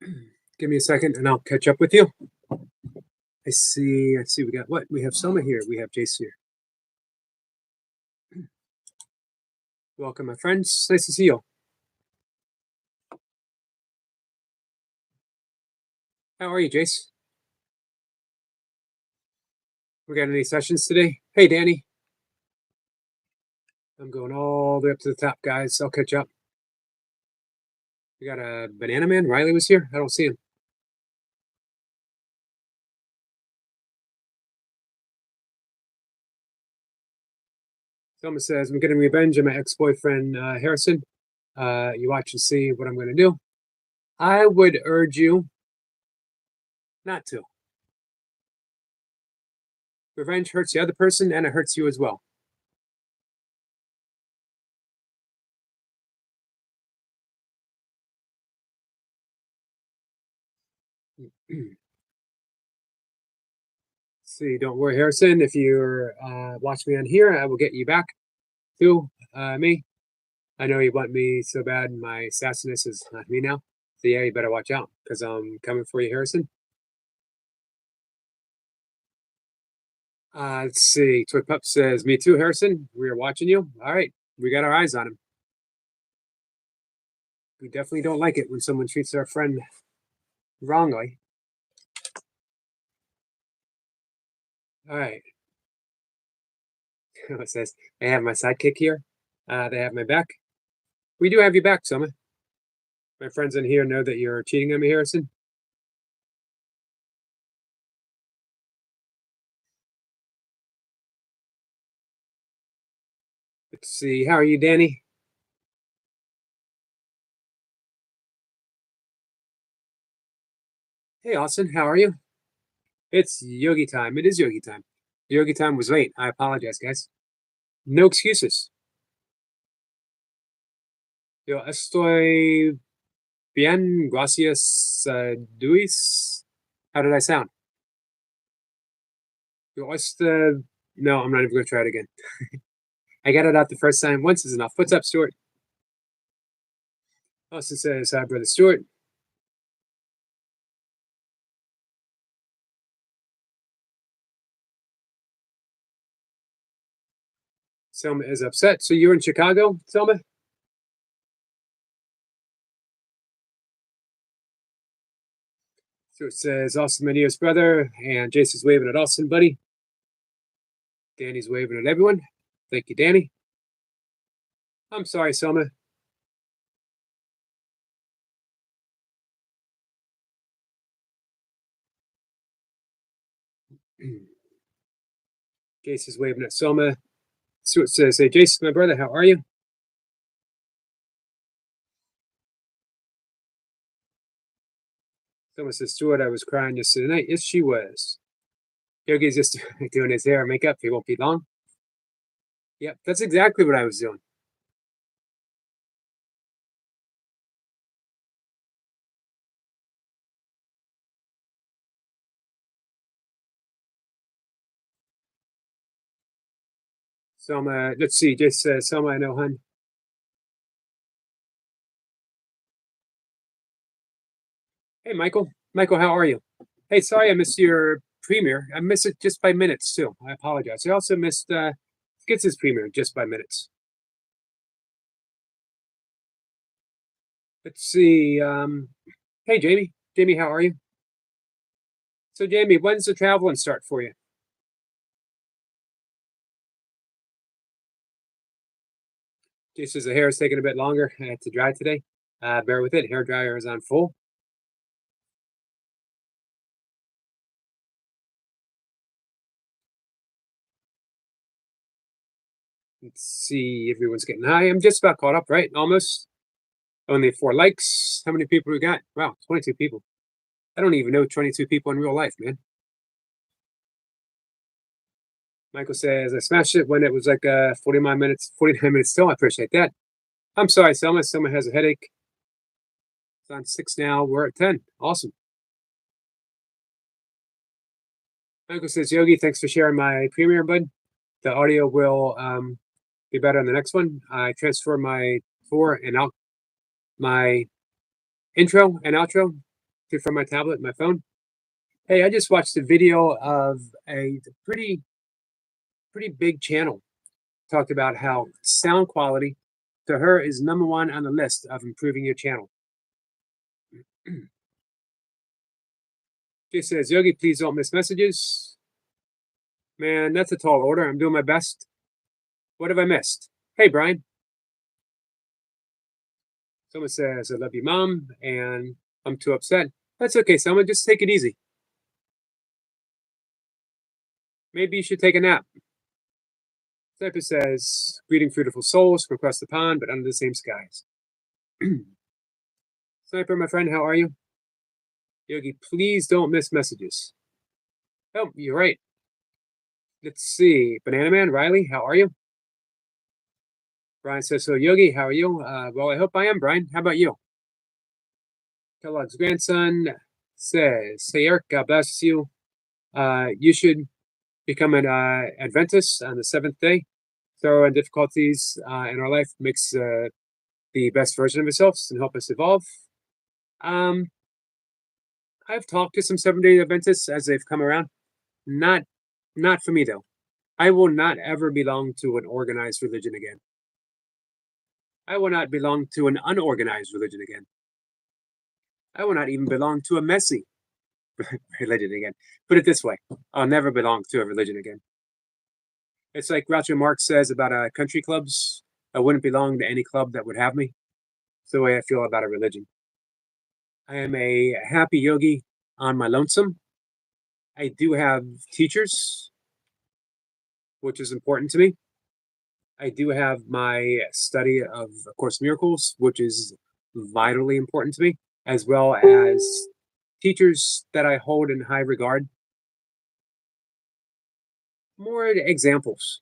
Give me a second and I'll catch up with you. I see. We got what? We have Selma here. We have Jace here. Welcome, my friends. Nice to see you. How are you, Jace? We got any sessions today? Hey, Danny. I'm going all the way up to the top, guys. I'll catch up. We got a Banana Man. Riley was here. I don't see him. Selma says, I'm getting revenge on my ex-boyfriend, Harrison. You watch and see what I'm going to do. I would urge you not to. Revenge hurts the other person and it hurts you as well. See, don't worry, Harrison. If you're watch me on here, I will get you back to me. I know you want me so bad. My sassiness is on me now. So yeah, you better watch out because I'm coming for you, Harrison. Let's see. Toy Pup says, "Me too, Harrison. We are watching you. All right, we got our eyes on him. We definitely don't like it when someone treats our friend wrongly." All right. It says, "I have my sidekick here. They have my back. We do have you back, Soma. My friends in here know that you're cheating on me, Harrison." Let's see. How are you, Danny? Hey, Austin. How are you? It's yogi time. It is yogi time. Yogi time was late. I apologize, guys. No excuses. Yo estoy bien, gracias, Duis. How did I sound? Yo No, I'm not even going to try it again. I got it out the first time. Once is enough. What's up, Stuart? Austin says, hi, brother Stuart. Selma is upset. So you're in Chicago, Selma? Stuart says, Austin, my nearest brother. And Jason's waving at Austin, buddy. Danny's waving at everyone. Thank you, Danny. I'm sorry, Selma. Jason's waving at Selma. Stuart says, hey, Jason, my brother, how are you? Selma says, Stuart, I was crying yesterday night. Yes, she was. Yogi's just doing his hair and makeup. He won't be long. Yep, that's exactly what I was doing. Selma, let's see, just Selma, I know, hun. Hey, Michael. Michael, how are you? Hey, sorry I missed your premiere. I missed it just by minutes, too. I apologize. I also missed Skitz's premiere just by minutes. Let's see. Hey, Jamie. Jamie, how are you? So, Jamie, when's the traveling start for you? Just as the hair is taking a bit longer to dry today. Bear with it. Hair dryer is on full. Let's see. Everyone's getting high. I'm just about caught up, right? Almost. Only 4 likes. How many people we got? Wow, 22 people. I don't even know 22 people in real life, man. Michael says, I smashed it when it was like 49 minutes still. I appreciate that. I'm sorry, Selma. Selma has a headache. It's on 6 now. We're at 10. Awesome. Michael says, Yogi, thanks for sharing my premiere, bud. The audio will be better on the next one. I transfer my tour and out my intro and outro from my tablet, my phone. Hey, I just watched a video of a pretty big channel talked about how sound quality to her is number one on the list of improving your channel. She says, Yogi, please don't miss messages. Man, that's a tall order. I'm doing my best. What have I missed? Hey, Brian. Someone says, I love you, Mom, and I'm too upset. That's okay, someone. Just take it easy. Maybe you should take a nap. Sniper says, greeting beautiful souls from across the pond, but under the same skies. Sniper, my friend, how are you? Yogi, please don't miss messages. Oh, you're right. Let's see. Banana Man, Riley, how are you? Brian says, so Yogi, how are you? Well, I hope I am, Brian. How about you? Kellogg's grandson says, hey, Eric, God bless you. You should become an Adventist on the seventh day. Sorrow and difficulties in our life makes the best version of ourselves and help us evolve. I've talked to some Seventh-day Adventists as they've come around. Not for me though. I will not ever belong to an organized religion again. I will not belong to an unorganized religion again. I will not even belong to a messy religion again. Put it this way, I'll never belong to a religion again. It's like Groucho Marx says about country clubs. I wouldn't belong to any club that would have me. It's the way I feel about a religion. I am a happy yogi on my lonesome. I do have teachers, which is important to me. I do have my study of Course in Miracles, which is vitally important to me, as well as teachers that I hold in high regard. More examples.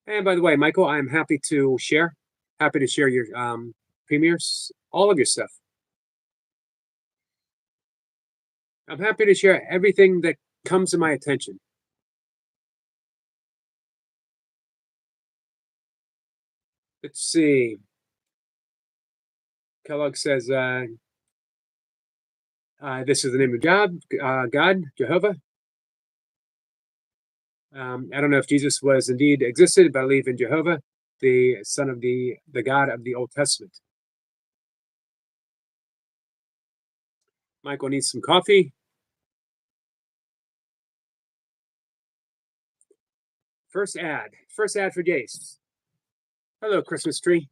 And by the way, Michael, I'm happy to share your premieres, all of your stuff. I'm happy to share everything that comes to my attention. Let's see. Kellogg says, this is the name of God, Jehovah. I don't know if Jesus was indeed existed, but I believe in Jehovah, the son of the God of the Old Testament. Michael needs some coffee. First ad for Jace. Hello, Christmas tree.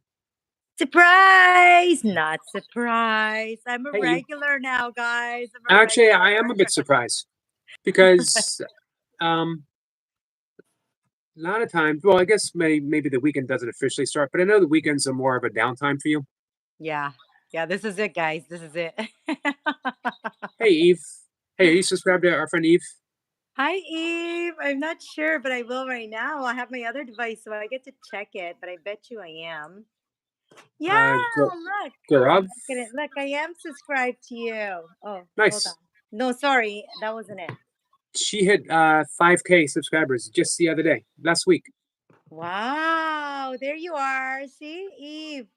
Surprise! Not surprise. I'm a Hey, regular now, guys. Actually, I am a bit surprised because a lot of times, well, I guess maybe the weekend doesn't officially start, but I know the weekends are more of a downtime for you. Yeah. Yeah, this is it, guys. This is it. Hey, Eve. Hey, are you subscribed to our friend Eve? Hi, Eve. I'm not sure, but I will right now. I have my other device, so I get to check it, but I bet you I am. Yeah, look. Gaurav? Look, I am subscribed to you. Oh, Nice. hold on. No, sorry. That wasn't it. She hit 5K subscribers just the other day, last week. Wow. There you are. See, Eve.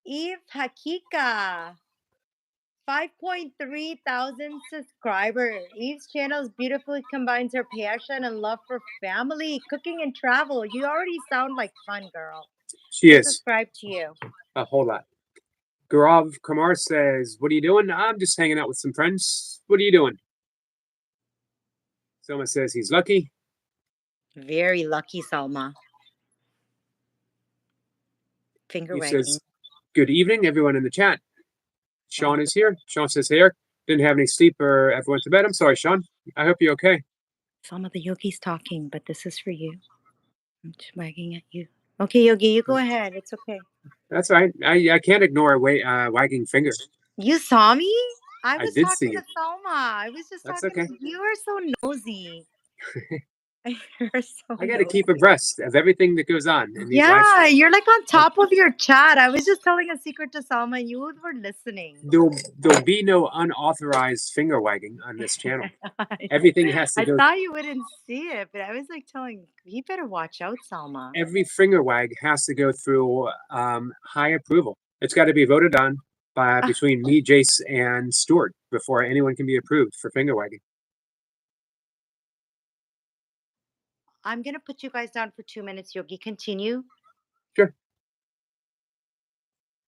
Eve Hakika. 5.3 thousand subscribers. Eve's channel beautifully combines her passion and love for family, cooking, and travel. You already sound like fun, girl. She is. Subscribe to you. A whole lot. Gaurav Kumar says, what are you doing? I'm just hanging out with some friends. What are you doing? Selma says he's lucky. Very lucky, Salma. Finger wagging. Says, good evening, everyone in the chat. Sean is here. Sean says, hey, Eric, didn't have any sleep or everyone to bed. I'm sorry, Sean. I hope you're okay. Some of the yogi's talking, but this is for you. I'm just wagging at you. Okay, Yogi, you go ahead. It's okay. That's right. I can't ignore a wagging finger. You saw me? I was did talking see to Salma. I was just That's talking okay. to you. You are so nosy. You're so I got to keep abreast of everything that goes on. In these yeah, you're like on top of your chat. I was just telling a secret to Salma. And you were listening. There'll be no unauthorized finger wagging on this channel. Everything has to go. I thought you wouldn't see it, but I was like telling you better watch out, Salma. Every finger wag has to go through high approval. It's got to be voted on between me, Jace, and Stuart before anyone can be approved for finger wagging. I'm gonna put you guys down for 2 minutes, Yogi. Continue. Sure.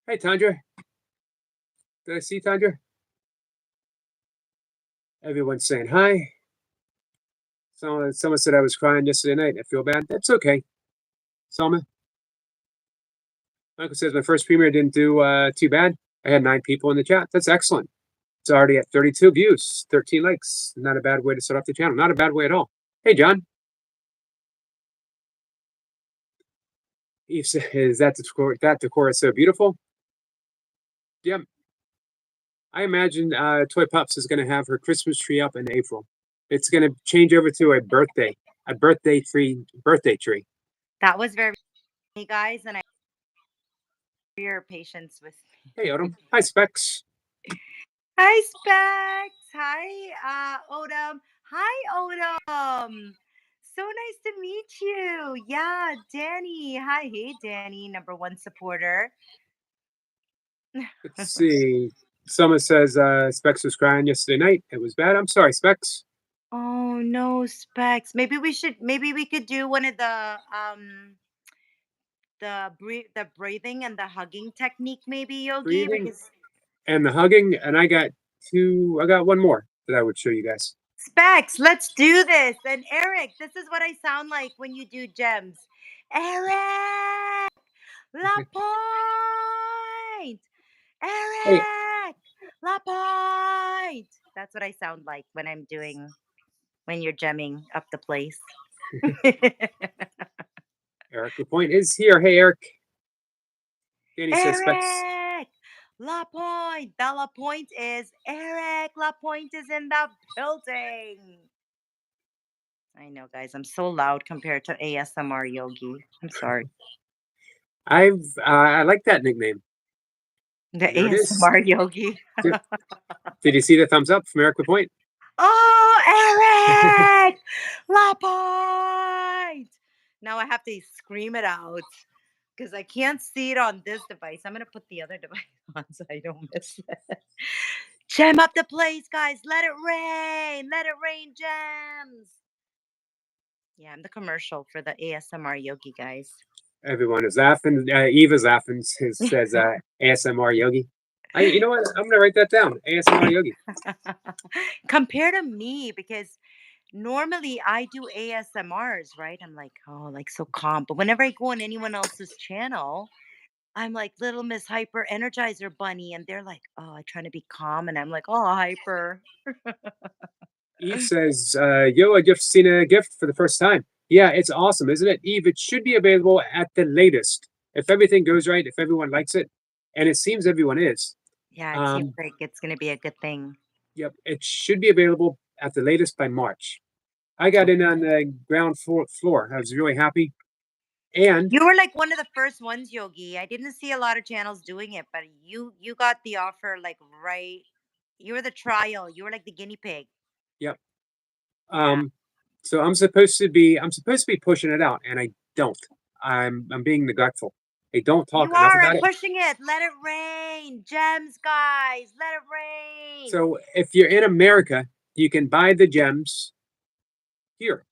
Hey, Tandra. Did I see Tandra? Everyone's saying hi. Someone said I was crying yesterday night. I feel bad. That's okay. Selma. Michael says my first premiere didn't do too bad. I had 9 people in the chat. That's excellent. It's already at 32 views, 13 likes. Not a bad way to start off the channel. Not a bad way at all. Hey, John. Eve says that decor is so beautiful. Yep. I imagine Toy Pups is going to have her Christmas tree up in April. It's going to change over to a birthday tree. That was very, hey guys, and I your patience with me. Hey, Odom. Hi, Specs. Hi, Specs. Hi, Odom. Hi, Odom. So nice to meet you. Yeah, Danny. Hi, hey, Danny, #1 supporter. Let's see. Someone says Specs was crying yesterday night. It was bad. I'm sorry, Specs. Oh no, Specs. Maybe we could do one of the breathing and the hugging technique, maybe, Yogi, Breathing because and the hugging, and I got one more that I would show you guys. Specs, let's do this. And Eric, this is what I sound like when you do gems. Eric Lapointe. Hey, Eric Lapointe. That's what I sound like when you're gemming up the place. Eric Lapointe is here. Hey, Eric. Danny says Specs. Eric Lapointe. The Lapointe is Eric Lapointe is in the building. I know, guys. I'm so loud compared to ASMR Yogi. I'm sorry. I like that nickname. The There it is. ASMR Yogi. Did you see the thumbs up from Eric Lapointe? Oh, Eric Lapointe. Now I have to scream it out because I can't see it on this device. I'm going to put the other device on so I don't miss it. Gem up the place, guys. Let it rain. Let it rain gems. Yeah, I'm the commercial for the ASMR Yogi, guys. Everyone is laughing. Eva's laughing. Says ASMR Yogi. You know what? I'm gonna write that down. ASMR Yogi. Compare to me, because normally I do ASMRs, right? I'm like, oh, like so calm. But whenever I go on anyone else's channel, I'm like Little Miss Hyper Energizer Bunny, and they're like, oh, I trying to be calm, and I'm like, oh, hyper. Eve says, "Yo, I just seen a gift for the first time. Yeah, it's awesome, isn't it, Eve? It should be available at the latest if everything goes right, if everyone likes it, and it seems everyone is. Yeah, it seems like it's gonna be a good thing. Yep, it should be available at the latest by March. I got in on the ground floor. I was really happy. And You were like one of the first ones, Yogi. I didn't see a lot of channels doing it, but you got the offer like right. You were the trial. You were like the guinea pig. yep. Yeah. So I'm supposed to be pushing it out, and I don't. I'm being neglectful. I don't talk You enough are. about I'm it. pushing it. Let it rain. Gems, guys. Let it rain. So if you're in America, you can buy the gems here,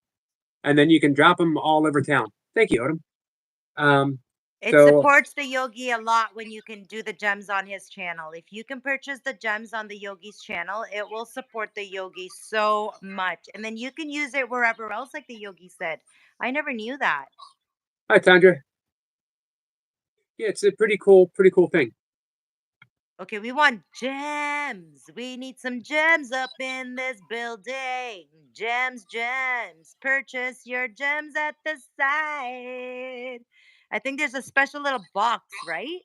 and then you can drop them all over town. Thank you, Odom. It So supports the Yogi a lot when you can do the gems on his channel. If you can purchase the gems on the Yogi's channel, it will support the Yogi so much. And then you can use it wherever else, like the Yogi said. I never knew that. hi, Tandra. Yeah, it's a pretty cool thing. Okay, we want gems. We need some gems up in this building. Gems, gems. Purchase your gems at the side. I think there's a special little box, right?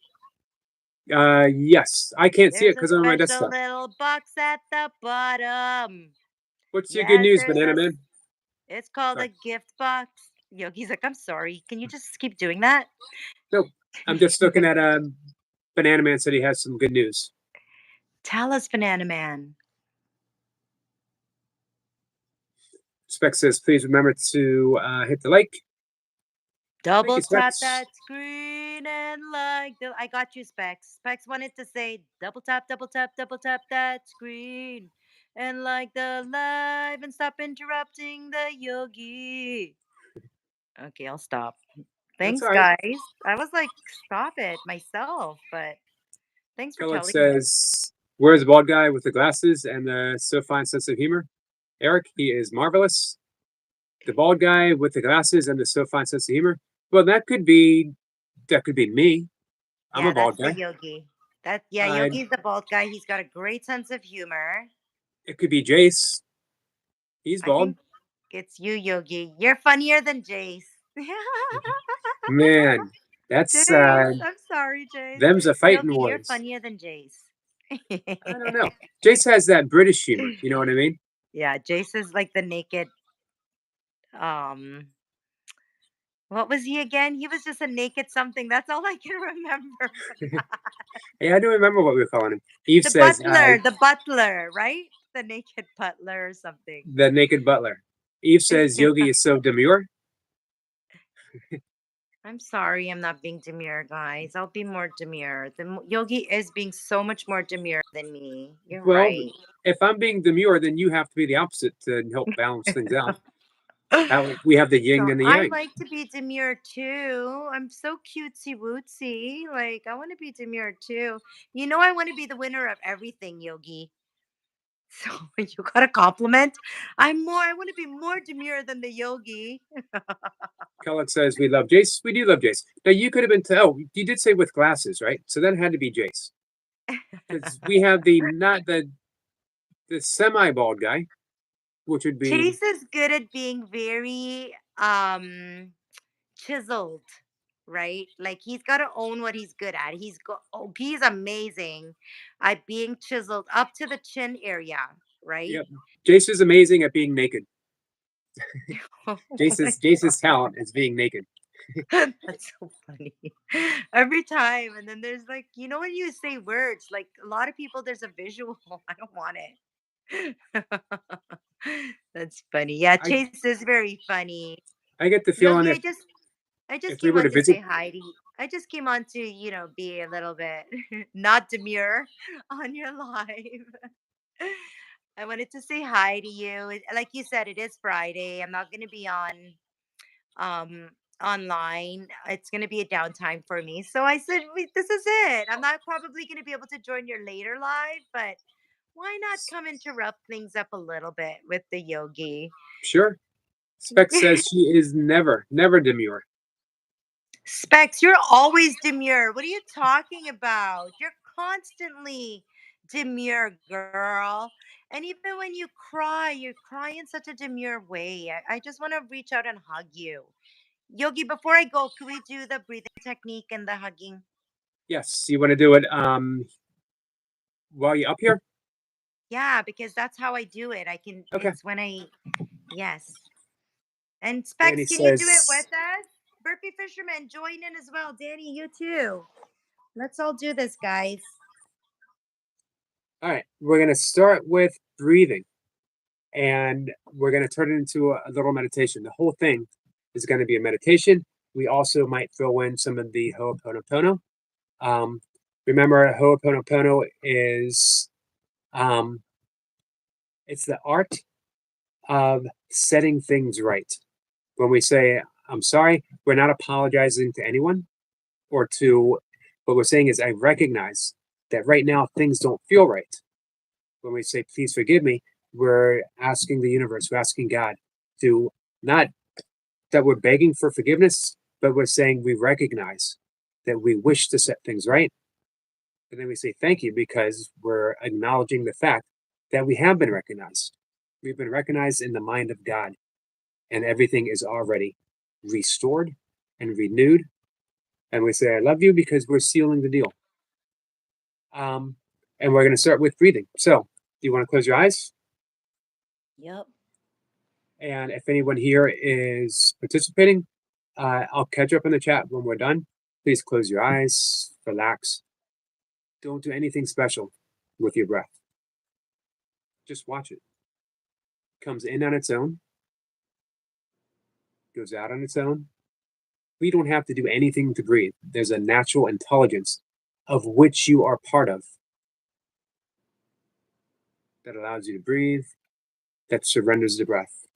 Yes, I can't see it There's a because I'm on my special desktop. little box at the bottom. What's your good Yes, news, there's Banana Man? it's called Sorry. a gift box. Yogi's like, I'm sorry. Can you just keep doing that? Nope. I'm just looking at Banana Man said he has some good news. Tell us, Banana Man. Spec says, please remember to hit the like. Double you, tap Specs. that screen and And like the I got you, Specs. Specs wanted to say double tap that screen. And like the live and stop interrupting the yogi. Okay, I'll stop. That's Thanks, all right. guys. I was like, stop it myself, but thanks for Kellogg telling me. says, "Where's the bald guy with the glasses and the so fine sense of humor?" Eric, he is marvelous. The bald guy with the glasses and the so fine sense of humor. Well, that could be me. I'm a Yeah, bald that's the guy. yogi. That yeah, Uh, Yogi's the bald guy. He's got a great sense of humor. it could be Jace. He's I bald. think it's you, Yogi. You're funnier than Jace. Man, that's Jace, I'm sorry, Jace. them's a fighting Yogi, you're words. funnier than Jace. I don't know. Jace has that British humor. You know what I mean? Yeah, Jace is like the naked. Um, what was he again? He was just a naked something. That's all I can remember. Hey, I don't remember what we were calling him. Eve The says, butler, right? The naked butler or something. the naked butler. Eve says Yogi is so demure. I'm sorry, I'm not being demure, guys. I'll be more demure. Yogi is being so much more demure than me. You're Well, right. if I'm being demure, then you have to be the opposite to help balance things out. We have the yin So and the I yang. like to be demure too. I'm so cutesy wootsy. Like I want to be demure too. You know, I want to be the winner of everything, Yogi. So you got a compliment. I want to be more demure than the Yogi. Kellogg says we love Jace. We do love Jace. Now you could have been. Oh, you did say with glasses, right? So that had to be Jace because we have the not the semi bald guy, which would be Chase is good at being very chiseled, right? Like he's got to own what he's good at. He's amazing at being chiseled up to the chin area, right? yep. Jace is amazing at being naked. Oh my Jace's talent is being naked. God, that's so funny. Every time, and then there's like, you know, when you say words, like a lot of people, there's a visual. I don't want it. That's funny. Yeah, I Chase is very funny. I get the feeling Yogi, if I just if we came were on to to visit, say hi to you. I just came on to, be a little bit not demure on your live. I wanted to say hi to you. Like you said, it is Friday. I'm not going to be um online. It's going to be a downtime for me. So I said, this is it. I'm not probably going to be able to join your later live, but why not come interrupt things up a little bit with the Yogi? sure. Spec says she is never demure. Specs, you're always demure. What are you talking about? You're constantly demure, girl. And even when you cry in such a demure way. I just want to reach out and hug you. Yogi, before I go, could we do the breathing technique and the hugging? Yes, you want to do it while you're up here? Yeah, because that's how I do it. Okay. Yes. And Danny Specs, can you do it with says, us? Burpee Fisherman, join in as well. Danny, you too. Let's all do this, guys. all right, we're gonna start with breathing, and we're gonna turn it into a little meditation. The whole thing is going to be a meditation. We also might throw in some of the Ho'oponopono. Um, remember, Ho'oponopono is it's the art of setting things right. When we say I'm sorry, we're not apologizing to anyone or to what we're saying is I recognize that right now things don't feel right. When we say please forgive me, we're asking the universe, we're asking God to not that we're begging for forgiveness, but we're saying we recognize that we wish to set things right. And then we say thank you because we're acknowledging the fact that we have been recognized. We've been recognized in the mind of God, and everything is already restored and renewed. And we say, I love you because we're sealing the deal. Um, and we're going to start with breathing. So, do you want to close your eyes? Yep. And if anyone here is participating, I'll catch up in the chat when we're done. Please close your eyes, relax. Don't do anything special with your breath. Just watch it. Comes in on its own, goes out on its own, We don't have to do anything to breathe. There's a natural intelligence of which you are part of that allows you to breathe, that surrenders the breath.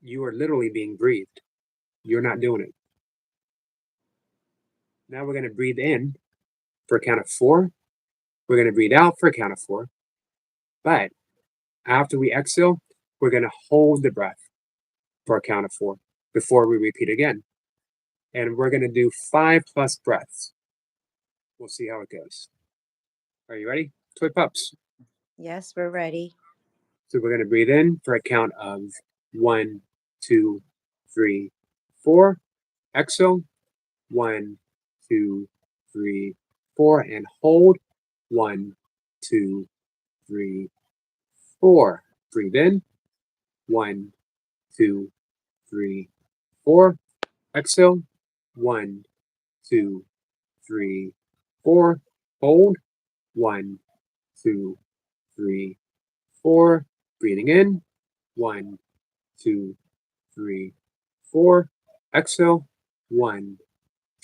You are literally being breathed. You're not doing it. Now we're going to breathe in for a count of 4. We're going to breathe out for a count of 4. But after we exhale, we're going to hold the breath for a count of 4 before we repeat again. And we're going to do 5 plus breaths. We'll see how it goes. Are you ready? Toy pups. Yes, we're ready. So we're going to breathe in for a count of 1, 2, 3, 4. Exhale. 1, 2, 3, 4. And hold. 1, 2, 3, 4. Breathe in. 1, 2, 3, 4. Exhale. 1, 2, 3, 4. Hold. 1, 2, 3, 4. Breathing in. 1, 2, 3, 4. Exhale. 1,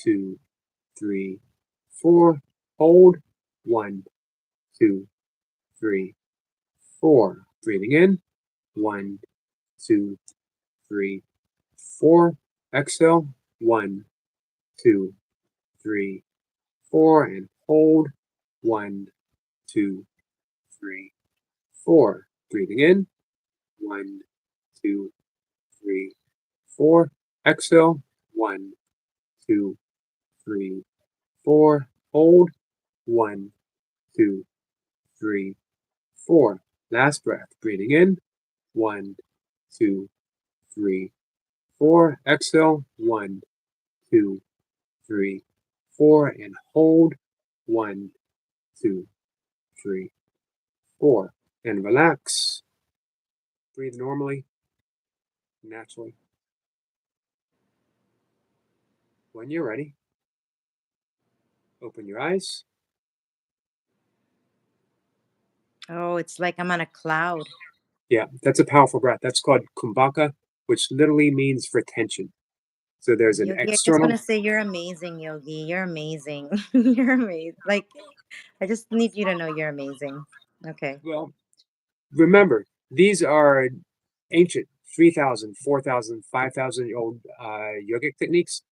2, 3, 4. Hold. 1, 2, 3, 4. Breathing in. 1, 2, 3, 4. Exhale. 1, 2, 3, 4. And hold. 1, 2, 3, 4. Breathing in. 1, 2, 3, 4. Exhale. 1, 2, 3, 4. Hold. 1, 2, 3, 4. Last breath. Breathing in. 1, 2, 3, 4. Exhale. 1, 2, 3, 4. And hold. 1, 2, 3, 4. And relax. Breathe normally, naturally. When you're ready, open your eyes. Oh, it's like I'm on a cloud. Yeah, that's a powerful breath. That's called kumbhaka, which literally means retention. So there's an Yogi, I just want external. to say you're amazing, Yogi. You're amazing. You're amazing. Like, I just need you to know you're amazing. Okay. Well, remember, these are ancient 3,000, 4,000, 5,000 year old yogic techniques.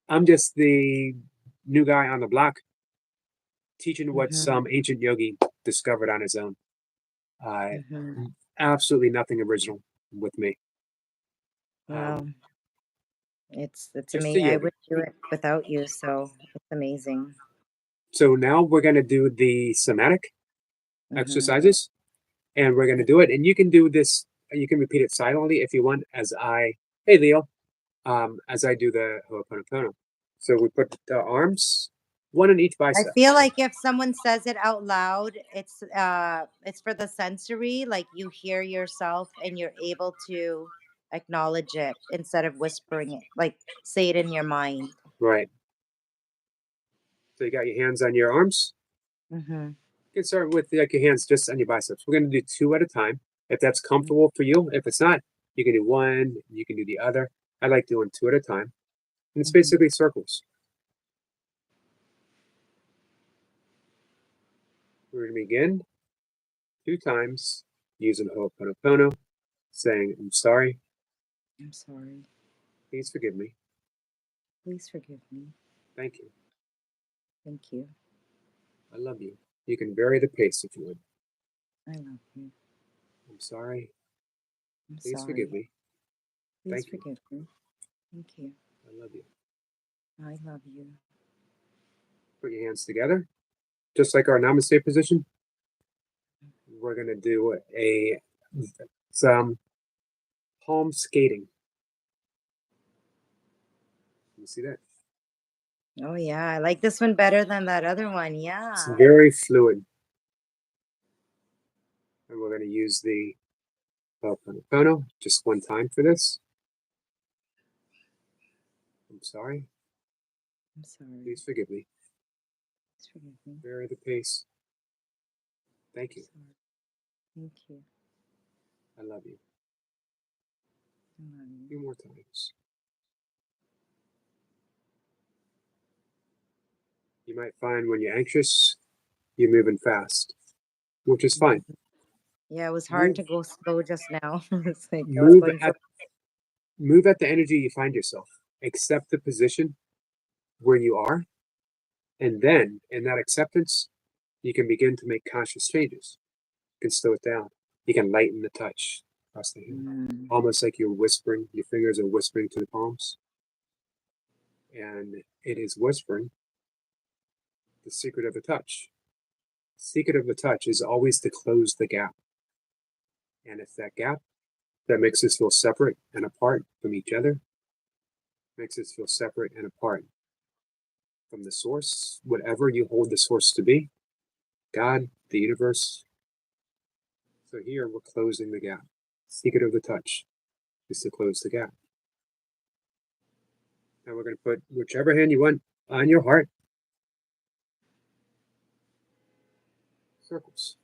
I'm just the new guy on the block teaching what Mm-hmm. some ancient yogi discovered on his own. Uh, Mm-hmm. Absolutely nothing original with me. Wow. It's Just a amazing. I yogi. would do it without you, so it's amazing. So now we're going to do the somatic Mm-hmm. exercises, and we're going to do it. And you can do this, you can repeat it silently if you want, hey Leo, as I do the Ho'oponopono. So we put the arms, one on each I bicep. feel like if someone says it out loud, it's for the sensory, like you hear yourself and you're able to acknowledge it instead of whispering it. Like say it in your mind. Right. So you got your hands on your arms. Mm-hmm. You can start with like your hands just on your biceps. We're going to do 2 at a time. If that's comfortable for you. If it's not, you can do one, you can do the other. I like doing 2 at a time. And it's Mm-hmm. basically circles. We're going to begin 2 times using Ho'oponopono, saying, I'm sorry, I'm sorry. please forgive me, Please forgive me. thank you, Thank you. I love you. You can vary the pace if you want. I love you. I'm sorry, I'm please forgive sorry. me, Please thank you, forgive me. Thank you. I love you. I love you. Put your hands together, just like our Namaste position. We're going to do some palm skating. You see that? Oh yeah, I like this one better than that other one. It's Yeah. very fluid. And we're going to use the Ho'oponopono just one time for this. I'm sorry, I'm sorry. please forgive me, Please forgive me. vary the pace, thank you, Sorry. Thank you. I love you. A few more times. You might find when you're anxious, you're moving fast, which is fine. Yeah, it was hard Move, to go slow just now. It's like I was move going so. at move at the energy you find yourself. Accept the position where you are, and then in that acceptance, you can begin to make conscious changes. You can slow it down. You can lighten the touch across the hand, Mm. almost like you're whispering. Your fingers are whispering to the palms, and it is whispering the secret of the touch. The secret of the touch is always to close the gap, and it's that gap that makes us feel separate and apart from each other, makes us feel separate and apart from the source, whatever you hold the source to be, God, the universe. So here we're closing the gap. Secret of the touch is to close the gap. Now we're going to put whichever hand you want on your heart. Circles.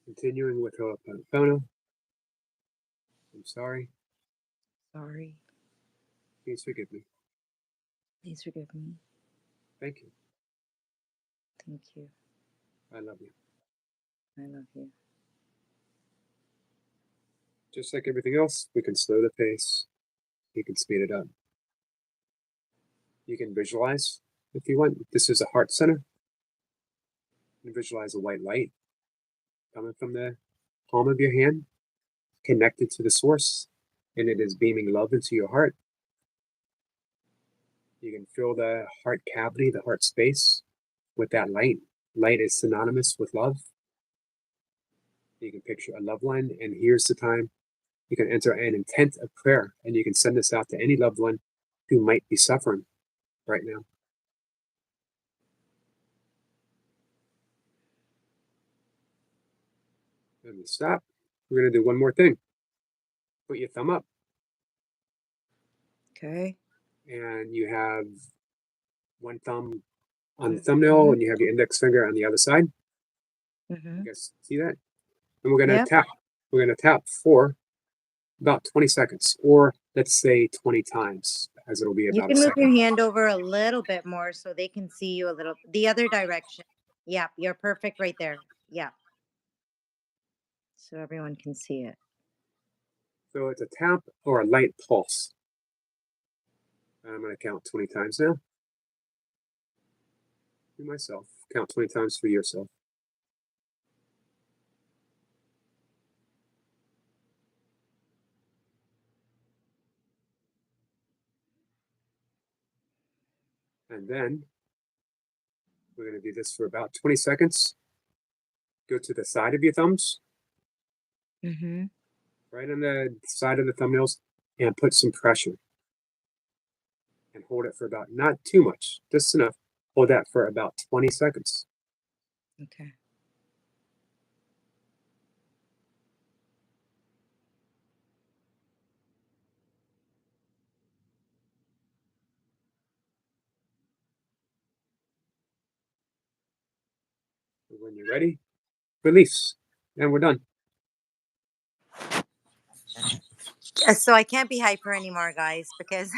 Continuing with Ho'oponopono. I'm sorry. Sorry. Please forgive me. Please forgive me. Thank you. Thank you. I love you. I love you. Just like everything else, we can slow the pace. You can speed it up. You can visualize if you want. This is a heart center. You can visualize a white light coming from the palm of your hand, connected to the source, and it is beaming love into your heart. You can fill the heart cavity, the heart space, with that light. Light is synonymous with love. You can picture a loved one, and here's the time you can enter an intent of prayer, and you can send this out to any loved one who might be suffering right now. And we stop. We're going to do one more thing. Put your thumb up, Okay. and you have one thumb on the Mhm. thumbnail, and you have your index finger on the other side. You Mm-hmm. guys see that? And we're going to Yep. tap. We're going to tap for about 20 seconds, or let's say 20 times, as it'll be You about a can move your second. hand over a little bit more so they can see you a little the other direction. Yep, you're perfect right there. Yeah. So everyone can see it. So it's a tap or a light pulse. I'm going to count 20 times now. For myself. Count 20 times for yourself. And then we're going to do this for about 20 seconds. Go to the side of your thumbs, Mm-hmm. right on the side of the thumbnails, and put some pressure. And hold it for about, not too much, just enough. Hold that for about 20 seconds. Okay. And when you're ready, release. And we're done. So I can't be hyper anymore, guys, because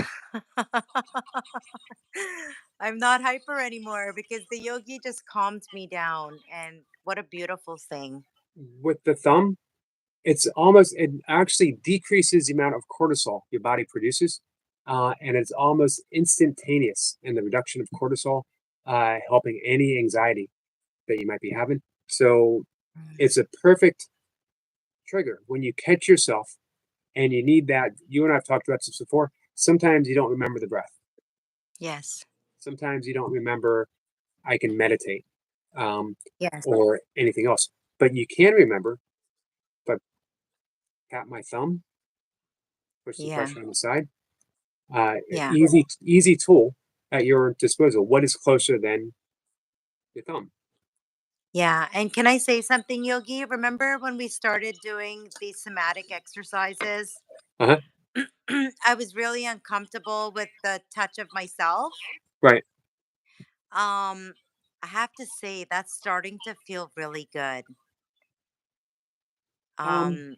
I'm not hyper anymore because the yogi just calmed me down. And what a beautiful thing. With the thumb, it actually decreases the amount of cortisol your body produces. And it's almost instantaneous in the reduction of cortisol, helping any anxiety that you might be having. So it's a perfect trigger when you catch yourself and you need that. You and I've talked about this before. Sometimes you don't remember the breath. Yes. Sometimes you don't remember I can meditate, um, Yes. or anything else. But you can remember if I tap my thumb, push some Yeah. pressure on the side. Yeah. Easy tool at your disposal. What is closer than your thumb? Yeah. And can I say something, Yogi? Remember when we started doing these somatic exercises? Uh-huh. I was really uncomfortable with the touch of myself. Right. Um, I have to say that's starting to feel really good. Um, Um,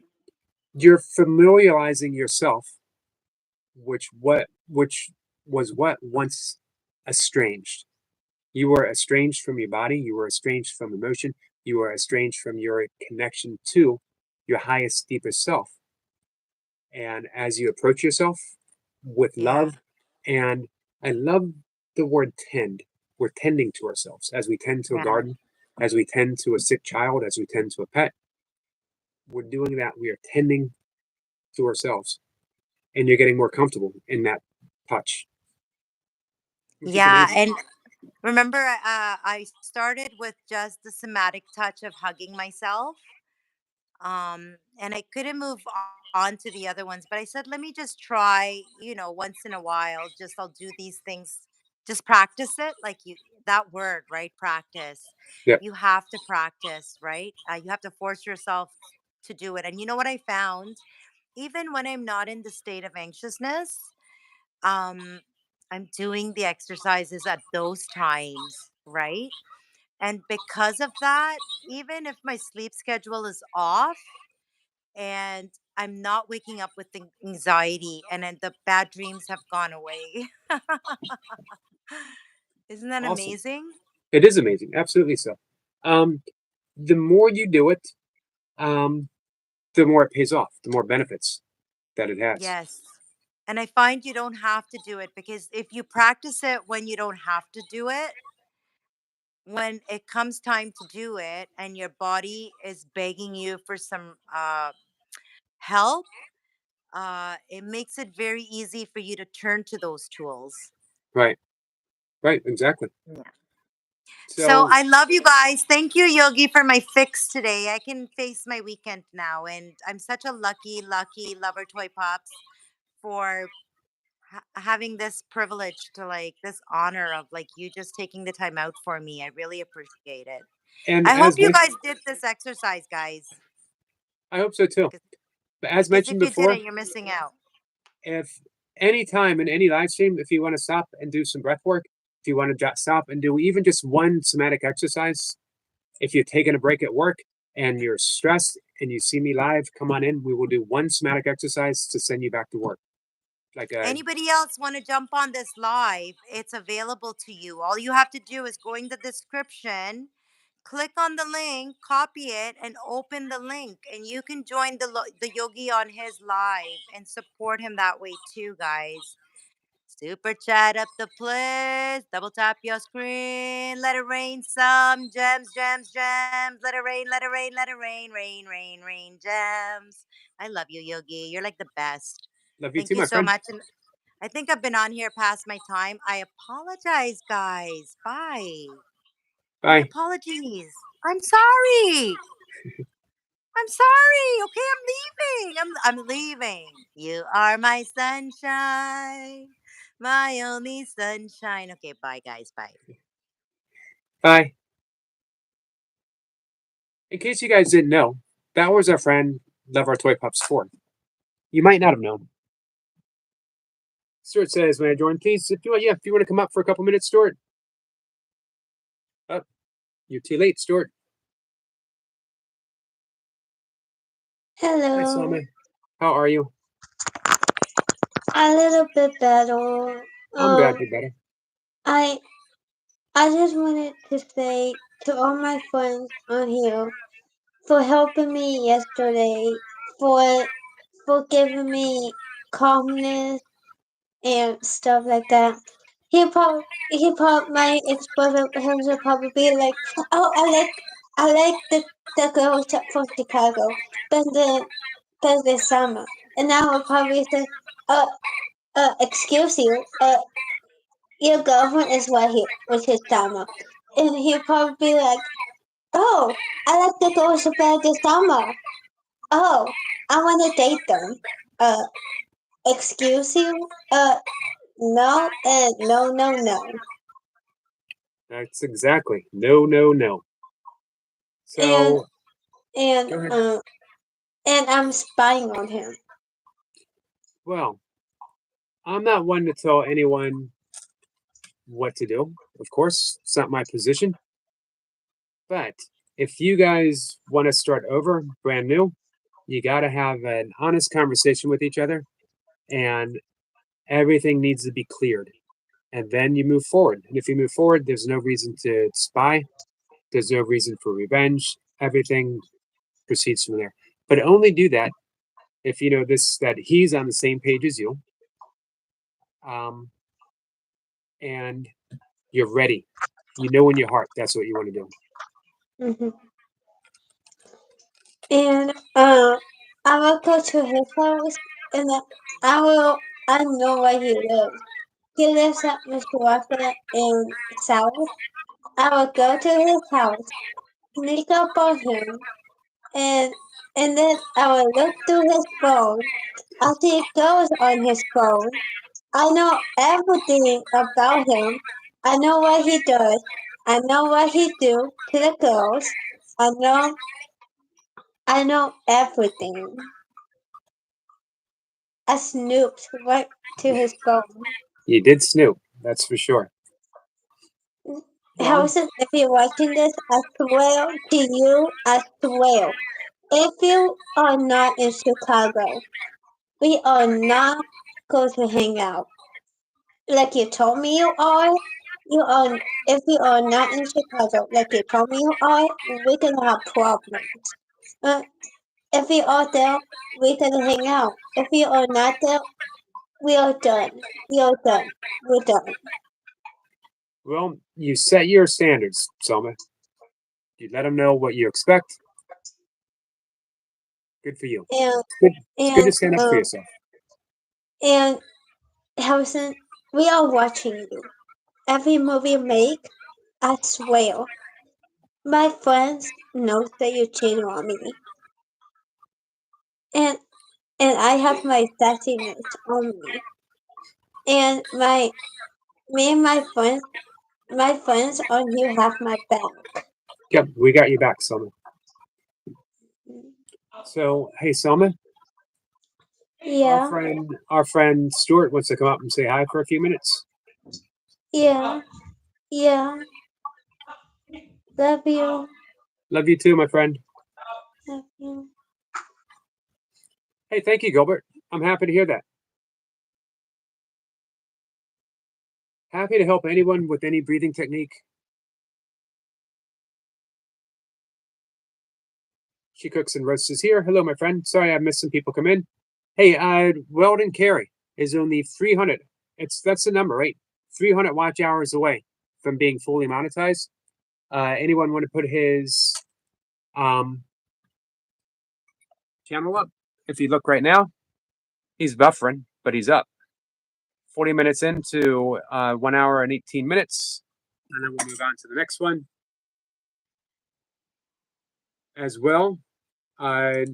you're familiarizing yourself, which was what once estranged. You were estranged from your body, you were estranged from emotion, you were estranged from your connection to your highest, deepest self. And as you approach yourself with yeah, love, and I love the word tend, we're tending to ourselves as we tend to a yeah, garden, as we tend to a sick child, as we tend to a pet. We're doing that. We are tending to ourselves, and you're getting more comfortable in that touch, which is yeah. amazing. And remember, I started with just the somatic touch of hugging myself. And I couldn't move on to the other ones, but I said, let me just try, once in a while, just I'll do these things, just practice it. Like that word, right? Practice. Yeah, You have to practice, right? You have to force yourself to do it. And you know what I found? Even when I'm not in the state of anxiousness, um, I'm doing the exercises at those times, right? And because of that, even if my sleep schedule is off, and I'm not waking up with anxiety, and then the bad dreams have gone away. Isn't that awesome. amazing? It is amazing, absolutely so. Um, the more you do it, um, the more it pays off, the more benefits that it has. Yes. And I find you don't have to do it because if you practice it when you don't have to do it, when it comes time to do it and your body is begging you for some help, it makes it very easy for you to turn to those tools. Right, right, exactly. So So, I love you guys. Thank you, Yogi, for my fix today. I can face my weekend now. And I'm such a lucky lover toy pops for having this privilege to like this honor of like you just taking the time out for me. I really appreciate it. and I hope as you mentioned, guys did this exercise, guys, I hope so too. But as because mentioned if you before, didn't, you're missing out. if any time in any live stream, if you want to stop and do some breath work, if you want to stop and do even just one somatic exercise, if you're taking a break at work and you're stressed and you see me live, come on in. We will do one somatic exercise to send you back to work. Like a Anybody else want to jump on this live? It's available to you. All you have to do is go in the description, click on the link, copy it, and open the link, and you can join the yogi on his live and support him that way too, guys. Super chat up the place. Double tap your screen. Let it rain some gems, gems, gems. Let it rain, let it rain, let it rain, rain, rain, rain, gems. I love you, Yogi. You're like the best. love you Thank too, you my so friend. much. And I think I've been on here past my time. I apologize, guys. Bye. My Bye. apologies. I'm sorry. I'm sorry. Okay, I'm leaving. I'm leaving. You are my sunshine, my only sunshine. Okay, bye, guys. Bye. Bye. In case you guys didn't know, that was our friend Love Our Toy Pups 4. You might not have known. Stuart says, when I join, please, if you want to come up for a couple minutes, Stuart. Oh, you're too late, Stuart. Hi, Hello, Salma. How are you? a little bit better. I'm glad you're better. I I just wanted to say to all my friends on here for helping me yesterday, for for giving me calmness and stuff like that. My ex-brother will probably be like, oh, I like the girls from Chicago, but the summer, and I will probably say, excuse you, your girlfriend is right here with his summer. And he'll probably be like, oh, I like the girls about this summer. Oh, I want to date them. Uh, excuse you? No, and no, no, no. That's exactly. No, no, no. And, So, and, go ahead. uh, and I'm spying on him. Well, I'm not one to tell anyone what to do. Of course, it's not my position. But if you guys want to start over, brand new, you got to have an honest conversation with each other, and everything needs to be cleared. And then you move forward. And if you move forward, there's no reason to spy. There's no reason for revenge. Everything proceeds from there. But only do that if you know this that he's on the same page as you, and you're ready. You know in your heart that's what you want to do. Mm-hmm. And I will go to his house, and I know where he lives. He lives at Mishawaka in South. I will go to his house, sneak up on him, and and then I will look through his phone. I'll see girls on his phone. I know everything about him. I know what he does. I know what he do to the girls. I know everything. I snooped right to his phone. You did snoop, that's for sure. Well, Harrison, if you're watching this, I swear to you, I swear. If you are not in Chicago, we are not going to hang out. Like you told me you are, if you are not in Chicago, like you told me you are, we're gonna have problems. If you are there, we're gonna hang out. If you are not there, we are done. We are done. We're done. well, you set your standards, Selma. You let them know what you expect. Good for you. And It's good to and stand up for yourself. and Harrison, we are watching you. Every move you make, I swear. My friends know that you cheated on me. And I have my sassiness on me. And me and my friends on here have my back. Yep, we got you back, Selma. So, hey, Selma, Yeah, our friend Stuart wants to come up and say hi for a few minutes. yeah, yeah. Love you. Love you too, my friend. Love you. Hey, thank you, Gilbert. I'm happy to hear that. Happy to help anyone with any breathing technique. She cooks and roasts is here. Hello, my friend. Sorry I missed some people come in. Hey, Weldon Carey is only 300. That's the number, right? 300 watch hours away from being fully monetized. Anyone want to put his channel up? If you look right now, he's buffering, but he's up. 40 minutes into 1 hour and 18 minutes. And then we'll move on to the next one. As well, I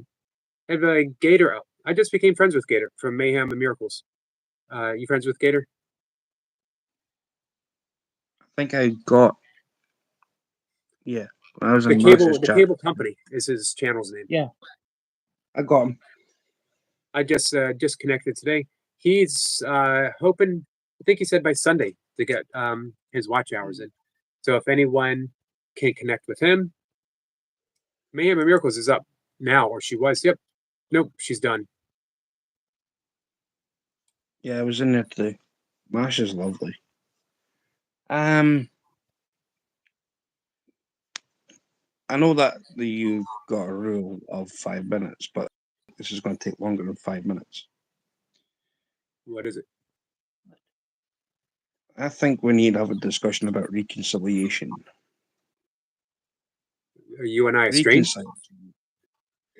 have a Gator up. I just became friends with Gator from Mayhem and Miracles. You friends with Gator? I think I got. Yeah, when I was The in cable, Marsh's the chat. cable company is his channel's name. Yeah, I got him. I just connected today. He's hoping. I think he said by Sunday to get his watch hours in. So if anyone can connect with him, Mayhem and Miracles is up now, or she was. Yep. Nope, she's done. Yeah, I was in there today. Marsh is lovely. I know that you got a rule of 5 minutes, but this is going to take longer than 5 minutes. What is it? I think we need to have a discussion about reconciliation. Are you and I estranged?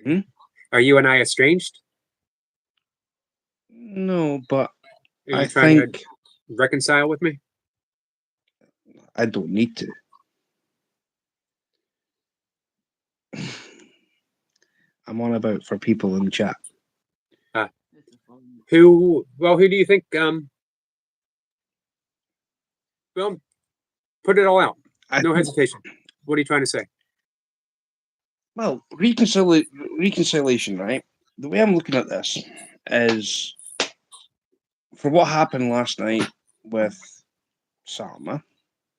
Hmm? Are you and I estranged? No, but Are you I trying think to reconcile with me? I don't need to. I'm on about for people in the chat. Who do you think? Well, put it all out. No hesitation. What are you trying to say? Well, reconciliation, right? The way I'm looking at this is for what happened last night with Salma.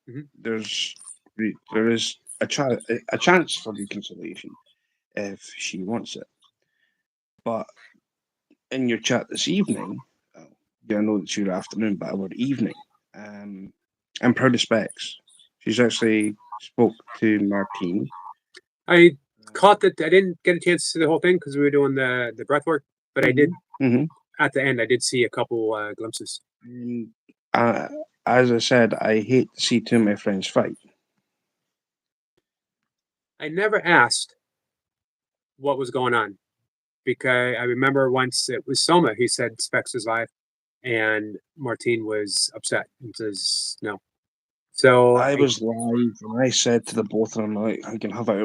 Mhm. There is a chance for reconciliation if she wants it. But in your chat this evening, I know it's your afternoon, but our evening, I'm proud of Specs. She's actually spoke to Martine. I caught that. I didn't get a chance to see the whole thing because we were doing the breath work, but I did Mm-hmm. at the end. I did see a couple glimpses. As I said, I hate to see two of my friends fight. I never asked what was going on because I remember once it was Soma who said Specs was live, and Martine was upset and says no. So I was live and I said to the both of them, like, I can have it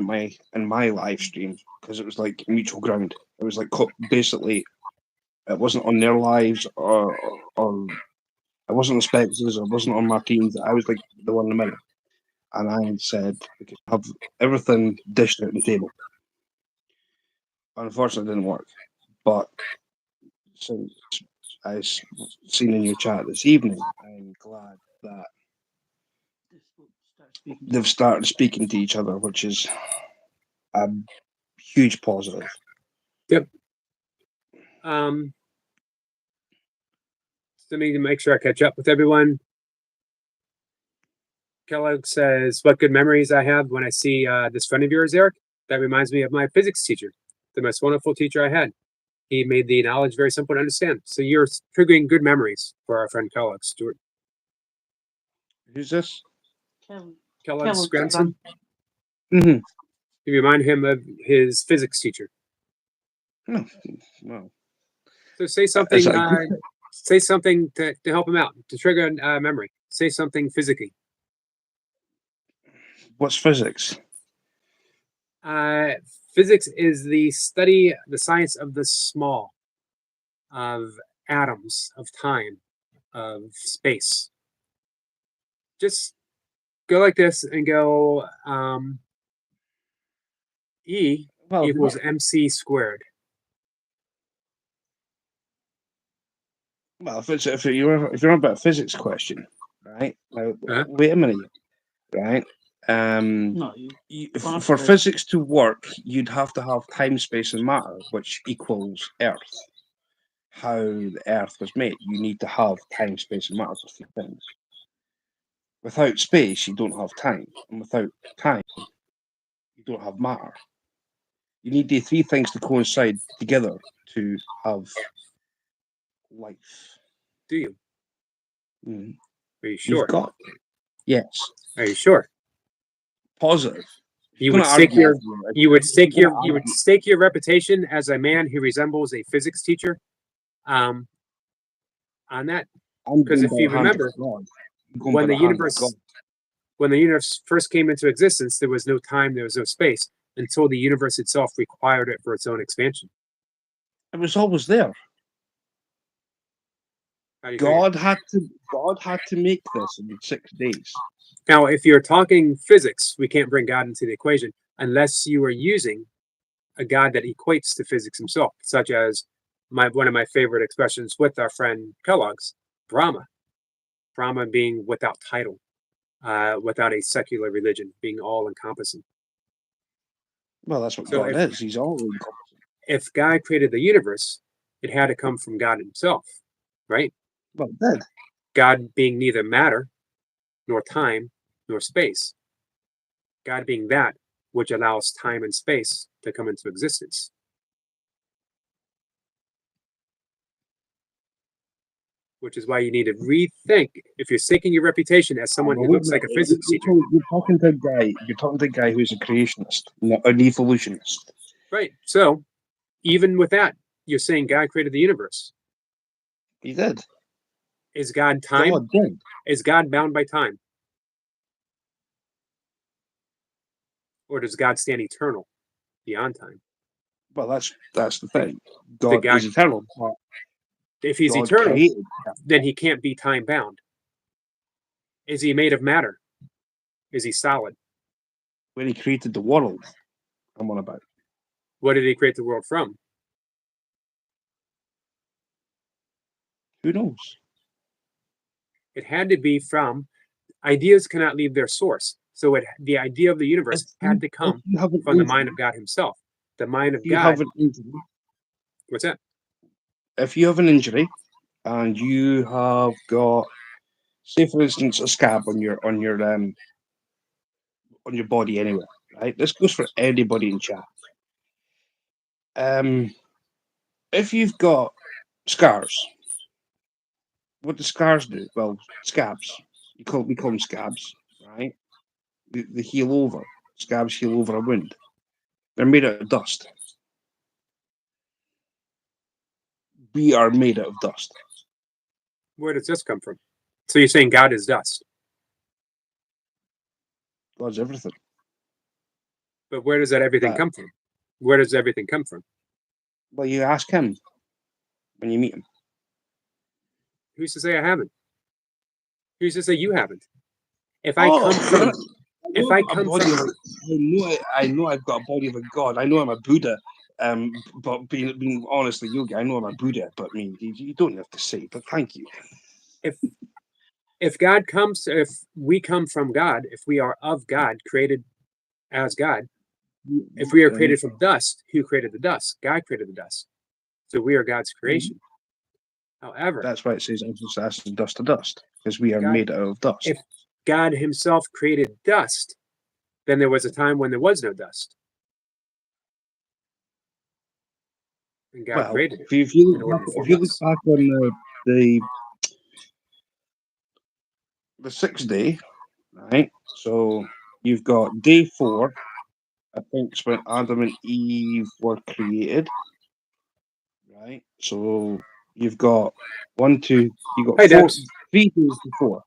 in my live stream because it was like mutual ground. It was like basically, it wasn't on their lives or it wasn't on Spex's or it wasn't on Martine's. I was like the one in the middle, and I said we could have everything dished out on the table. Unfortunately, it didn't work. But since I've seen in your chat this evening, I'm glad that they've started speaking to each other, which is a huge positive. Yep. So I need to make sure I catch up with everyone. Kellogg says, "What good memories I have when I see this friend of yours, Eric. That reminds me of my physics teacher, the most wonderful teacher I had. He made the knowledge very simple to understand. So you're triggering good memories for our friend Kellogg, Stuart. Who's this? Kellogg's grandson. Mm-hmm. You remind him of his physics teacher. No, well. So say something. Say something to help him out, to trigger a memory. Say something physically. What's physics? Physics is the study, the science of the small, of atoms, of time, of space. Just go like this and go E equals MC squared. Well, if you're on about a physics question, right? Now, wait a minute, right? For physics to work, you'd have to have time, space, and matter, which equals Earth. How the Earth was made, you need to have time, space, and matter for three things. Without space, you don't have time, and without time, you don't have matter. You need the three things to coincide together to have life. Do you? Mm-hmm. Are you sure? You've got yes. Are you sure? Positive. You would stake your reputation as a man who resembles a physics teacher on that. Because if you remember, when the universe first came into existence, there was no time, there was no space until the universe itself required it for its own expansion. It was always there. God had to make this in 6 days. Now, if you're talking physics, we can't bring God into the equation unless you are using a God that equates to physics himself, such as one of my favorite expressions with our friend Kellogg's, Brahma. Brahma being without title, without a secular religion, being all-encompassing. Well, that's what God is. He's all-encompassing. If God created the universe, it had to come from God himself, right? Well, it did. God being neither matter, nor time, nor space. God being that which allows time and space to come into existence. Which is why you need to rethink if you're staking your reputation as someone who looks like a physics teacher. You're talking to a guy who's a creationist, not an evolutionist. Right. So even with that, you're saying God created the universe. He did. Is God time? God did. Is God bound by time? Or does God stand eternal beyond time? Well, that's the thing. God is eternal. If he's eternal, then he can't be time bound. Is he made of matter? Is he solid? When he created the world, I'm on about. What did he create the world from? Who knows? It had to be from, ideas cannot leave their source. So the idea of the universe had to come you have an from the injury, mind of God himself. The mind of if you God. have an injury, What's that? if you have an injury and you have got, say for instance, a scab on your body anywhere, right? This goes for anybody in chat. If you've got scars, what do scars do? Well, scabs. We call them scabs, right? They heal over. Scabs heal over a wound. They're made out of dust. We are made out of dust. Where does this come from? So you're saying God is dust, God's everything. but where does that everything That- come from? Where does everything come from? Well, you ask him when you meet him. Who's to say I haven't? Who's to say you haven't? If I come from, if I come from, I know I've got a body of a god. I know I'm a Buddha. But being honest with you, I know I'm a Buddha. But I mean, you don't have to say. But thank you. if God comes, if we come from God, if we are of God, created as God, if we are created from dust, who created the dust? God created the dust. So we are God's creation. However, That's why it says "As dust to dust," because we are God- made out of dust. if God himself created dust, then there was a time when there was no dust. And God Well, created it. if you in order to if form you look us. back on the 6th day, right? So you've got day 4. I think it's when Adam and Eve were created, right? So you've got 1, 2. You got Hey, Dad. 3 days before.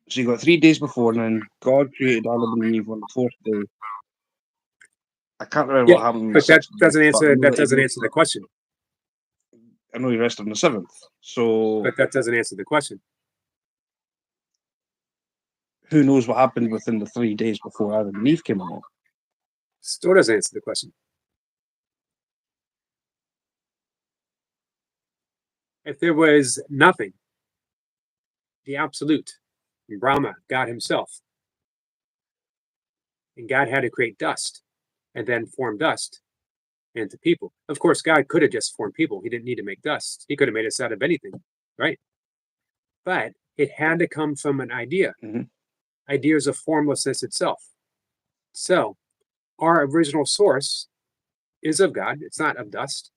So you got 3 days before, and then God created Adam and Eve on the 4th day. I can't remember what happened. On But the that 6th doesn't day, but answer. That doesn't answer the question. I know he rested on the 7th. So But that doesn't answer the question. who knows what happened within the 3 days before Adam and Eve came along? Still doesn't answer the question. If there was nothing, the absolute, Brahma, God himself, and God had to create dust and then form dust into people. Of course, God could have just formed people. He didn't need to make dust. He could have made us out of anything, right? But it had to come from an idea. Mhm. Ideas of formlessness itself. So our original source is of God. It's not of dust.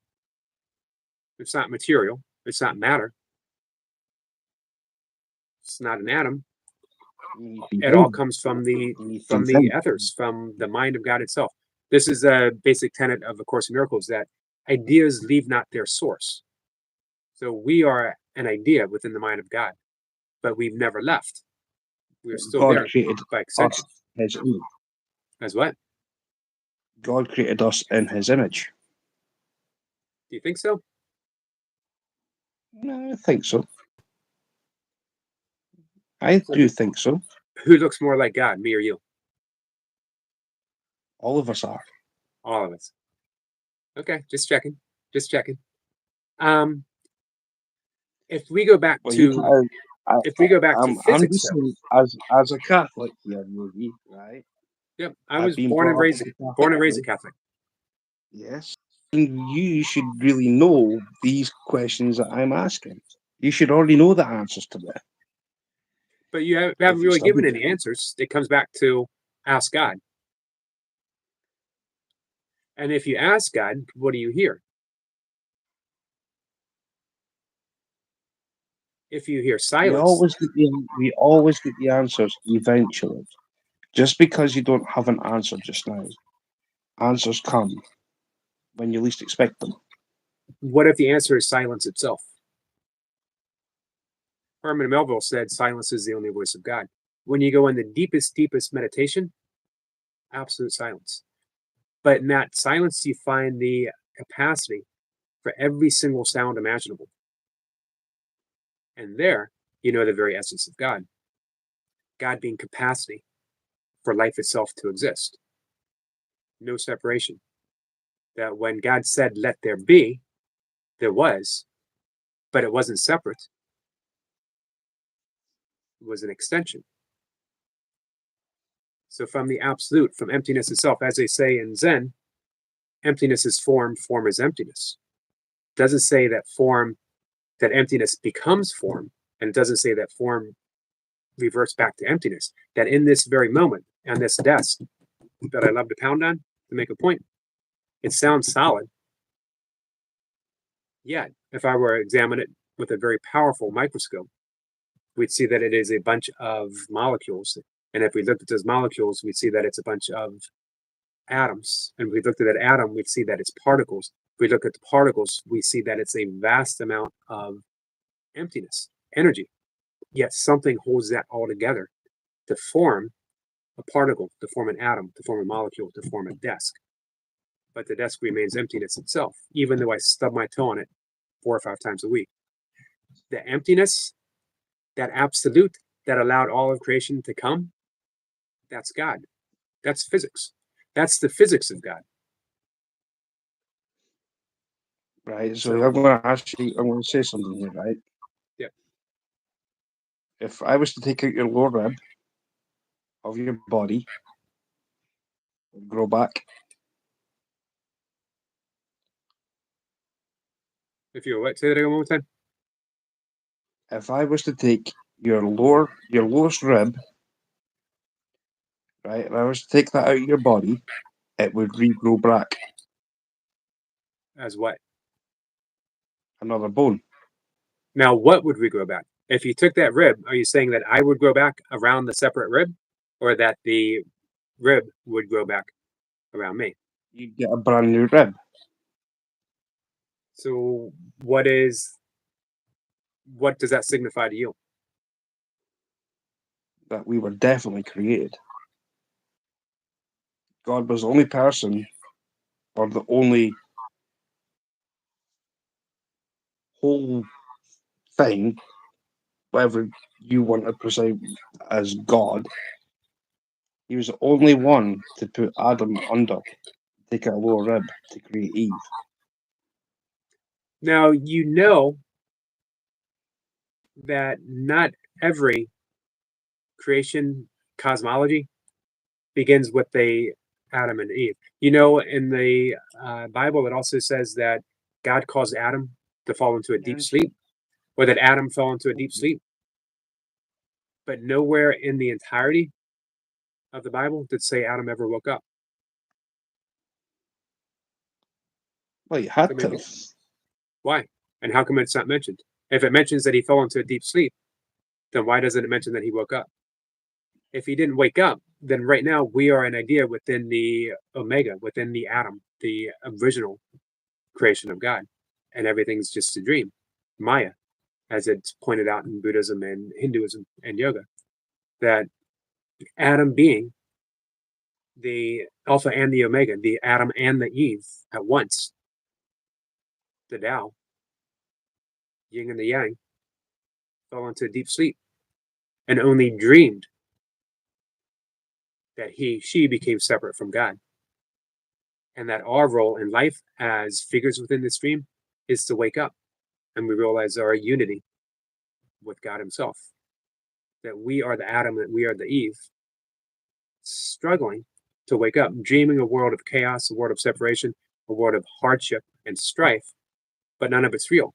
It's not material. It's not matter. It's not an atom. It all comes from the ethers, from the mind of God itself. This is a basic tenet of A Course in Miracles, that ideas leave not their source. So we are an idea within the mind of God, but we've never left. We're still God there created by extension. us his image. As what? God created us in his image. Do you think so? No, I think so. I do think so. Who looks more like God, me or you? All of us are. All of us. Okay, just checking. Just checking. If we go back Well, to if we go back to I'm physics, just though, saying, as a Catholic here, Yogi, right? yep, I I've was been born and brought up raised as a Catholic. born and raised a Catholic. Yes. And you should really know these questions that I'm asking. You should already know the answers to them. But you haven't If you really given studied any answers. It comes back to ask God. And if you ask God, what do you hear? If you hear We silence, always get the answers eventually. Just because you don't have an answer just now, answers come when you least expect them. what if the answer is silence itself? Herman Melville said silence is the only voice of God. When you go in the deepest, deepest meditation, absolute silence. But in that silence, you find the capacity for every single sound imaginable. And there, you know the very essence of God. God being capacity for life itself to exist. No separation. That when God said, let there be, there was, but it wasn't separate. It was an extension. So from the absolute, from emptiness itself, as they say in Zen, emptiness is form, form is emptiness. It doesn't say that that emptiness becomes form, and it doesn't say that form reverts back to emptiness. That in this very moment, on this desk that I love to pound on to make a point, it sounds solid. Yet, if I were to examine it with a very powerful microscope, we'd see that it is a bunch of molecules. And if we looked at those molecules, we'd see that it's a bunch of atoms. And if we looked at that atom, we'd see that it's particles. If we look at the particles, we see that it's a vast amount of emptiness, energy. Yet something holds that all together to form a particle, to form an atom, to form a molecule, to form a desk. But the desk remains emptiness itself, even though I stub my toe on it 4 or 5 times a week. The emptiness, that absolute that allowed all of creation to come, that's God. That's physics. That's the physics of God. Right. So I'm going to ask you, I'm going to say something here, right? Yep. If I was to take out your lower rib of your body, grow back. If you what? Say that again one more time. If I was to take your lowest rib, right, if I was to take that out of your body, it would regrow back As what? another bone. Now, what would regrow back? If you took that rib, are you saying that I would grow back around the separate rib, or that the rib would grow back around me? You'd get a brand new rib. So, what does that signify to you? That we were definitely created. God was the only person, or the only whole thing, whatever you want to perceive as God. He was the only one to put Adam under, take out a lower rib to create Eve. Now, you know that not every creation cosmology begins with the Adam and Eve. You know, in the Bible, it also says that God caused Adam to fall into a deep sleep, or that Adam fell into a deep sleep. But nowhere in the entirety of the Bible did say Adam ever woke up. Well, you had So to. maybe, why? And how come it's not mentioned? If it mentions that he fell into a deep sleep, then why doesn't it mention that he woke up? If he didn't wake up, then right now we are an idea within the Omega, within the atom, the original creation of God, and everything's just a dream, Maya, as it's pointed out in Buddhism and Hinduism and yoga, that Adam being the Alpha and the Omega, the Adam and the Eve at once, the Tao, Yin and the Yang, fell into a deep sleep and only dreamed that she became separate from God. And that our role in life as figures within this dream is to wake up and we realize our unity with God Himself. That we are the Adam, that we are the Eve, struggling to wake up, dreaming a world of chaos, a world of separation, a world of hardship and strife, but none of it's real.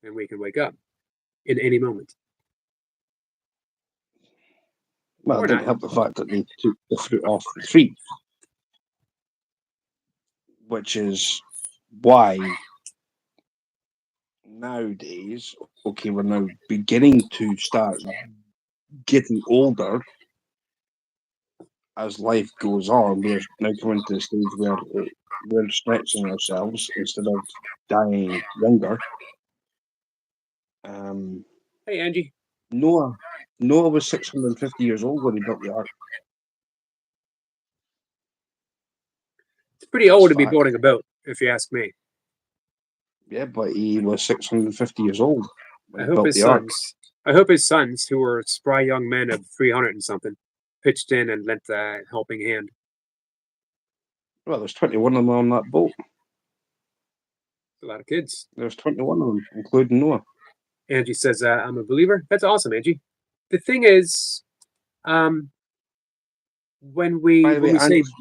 And we can wake up in any moment. Well, Or it didn't not. help the fact that they took the fruit off the tree, which is why nowadays, okay, we're now beginning to start getting older as life goes on. We're now coming to the stage where we're stretching ourselves instead of dying younger. Hey, Angie. Noah was 650 years old when he built the ark. It's pretty old to be fact. building a boat, if you ask me. Yeah, but he was 650 years old when I he hope built his the ark. sons, who were spry young men of 300 and something, pitched in and lent a helping hand. Well, there's 21 of them on that boat. A lot of kids. There's 21 of them, including Noah. Angie says, I'm a believer. That's awesome, Angie. The thing is, When we By the way, say Andy's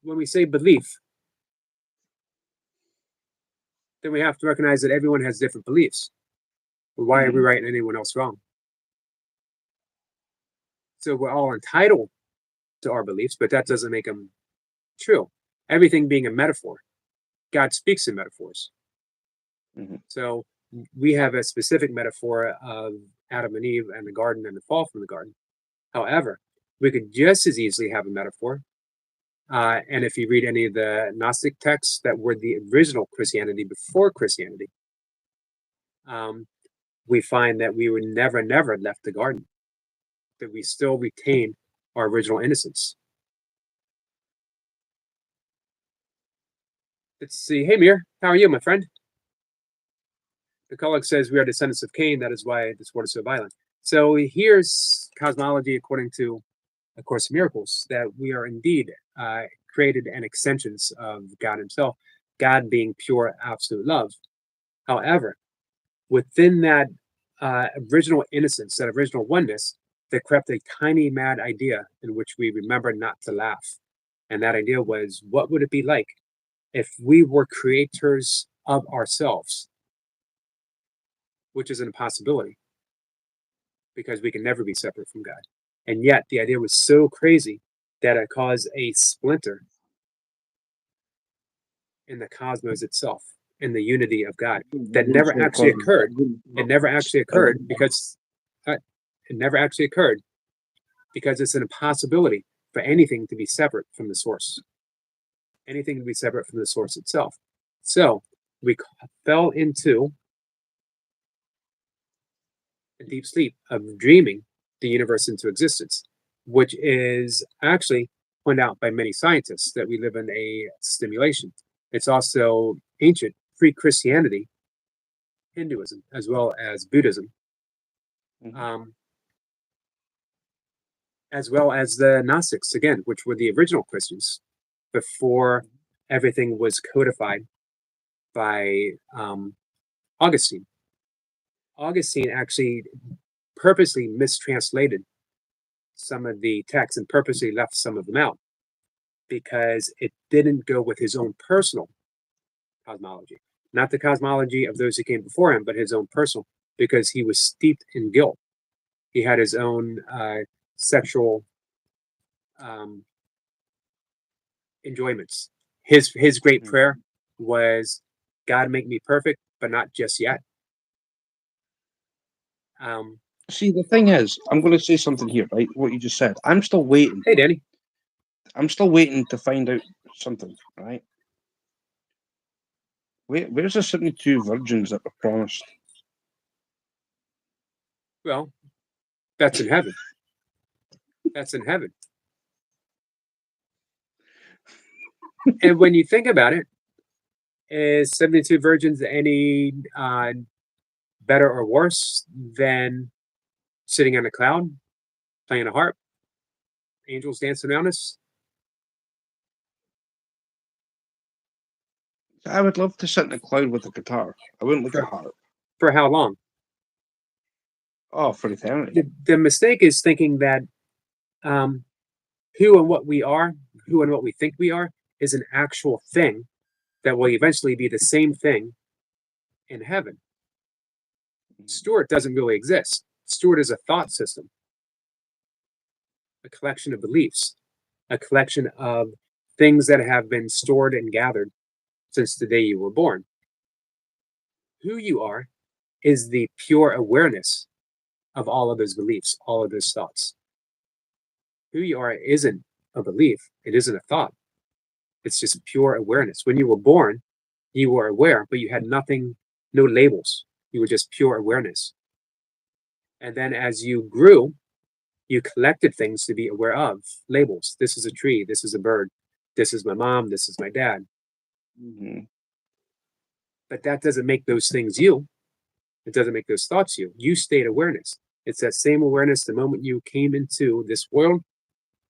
when we say belief, then we have to recognize that everyone has different beliefs. Why are we right and anyone else wrong? So we're all entitled to our beliefs, but that doesn't make them true. Everything being a metaphor, God speaks in metaphors. So we have a specific metaphor of Adam and Eve and the garden and the fall from the garden. However, we could just as easily have a metaphor. And if you read any of the Gnostic texts that were the original Christianity before Christianity, we find that we were never left the garden, that we still retain our original innocence. Let's see. Hey, Mir, how are you, my friend? The colleague says we are descendants of Cain. That is why this world is so violent. So here's cosmology according to A Course in Miracles, that we are indeed created and extensions of God himself, God being pure, absolute love. However, within that original innocence, that original oneness, there crept a tiny mad idea in which we remember not to laugh. And that idea was, what would it be like if we were creators of ourselves? Which is an impossibility, because we can never be separate from God. And yet the idea was so crazy that it caused a splinter in the cosmos itself, in the unity of God, that never actually occurred. It never actually occurred because it's an impossibility for anything to be separate from the source. Anything to be separate from the source itself. So we fell into a deep sleep of dreaming the universe into existence, which is actually pointed out by many scientists that we live in a stimulation. It's also ancient pre-Christianity, Hinduism, as well as Buddhism, as well as the Gnostics, again, which were the original Christians before everything was codified by Augustine. Augustine actually purposely mistranslated some of the texts and purposely left some of them out because it didn't go with his own personal cosmology, not the cosmology of those who came before him, but his own personal, because he was steeped in guilt. He had his own sexual enjoyments. His great prayer was, God, make me perfect, but not just yet. See, the thing is, I'm going to say something here, right? What you just said. I'm still waiting. Hey, Danny. I'm still waiting to find out something, right? Where's the 72 virgins that were promised? Well, that's in heaven. That's in heaven. And when you think about it, is 72 virgins any better or worse than sitting on a cloud, playing a harp, angels dancing around us? I would love to sit in a cloud with a guitar. I wouldn't like a harp. For how long? Oh, for eternity. The mistake is thinking that who and what we are, who and what we think we are, is an actual thing that will eventually be the same thing in heaven. Stuart doesn't really exist. Stuart is a thought system, a collection of beliefs, a collection of things that have been stored and gathered since the day you were born. Who you are is the pure awareness of all of those beliefs, all of those thoughts. Who you are isn't a belief. It isn't a thought. It's just pure awareness. When you were born, you were aware, but you had nothing, no labels. You were just pure awareness. And then as you grew, you collected things to be aware of, labels. This is a tree. This is a bird. This is my mom. This is my dad. But that doesn't make those things you. It doesn't make those thoughts you. You stayed awareness. It's that same awareness the moment you came into this world,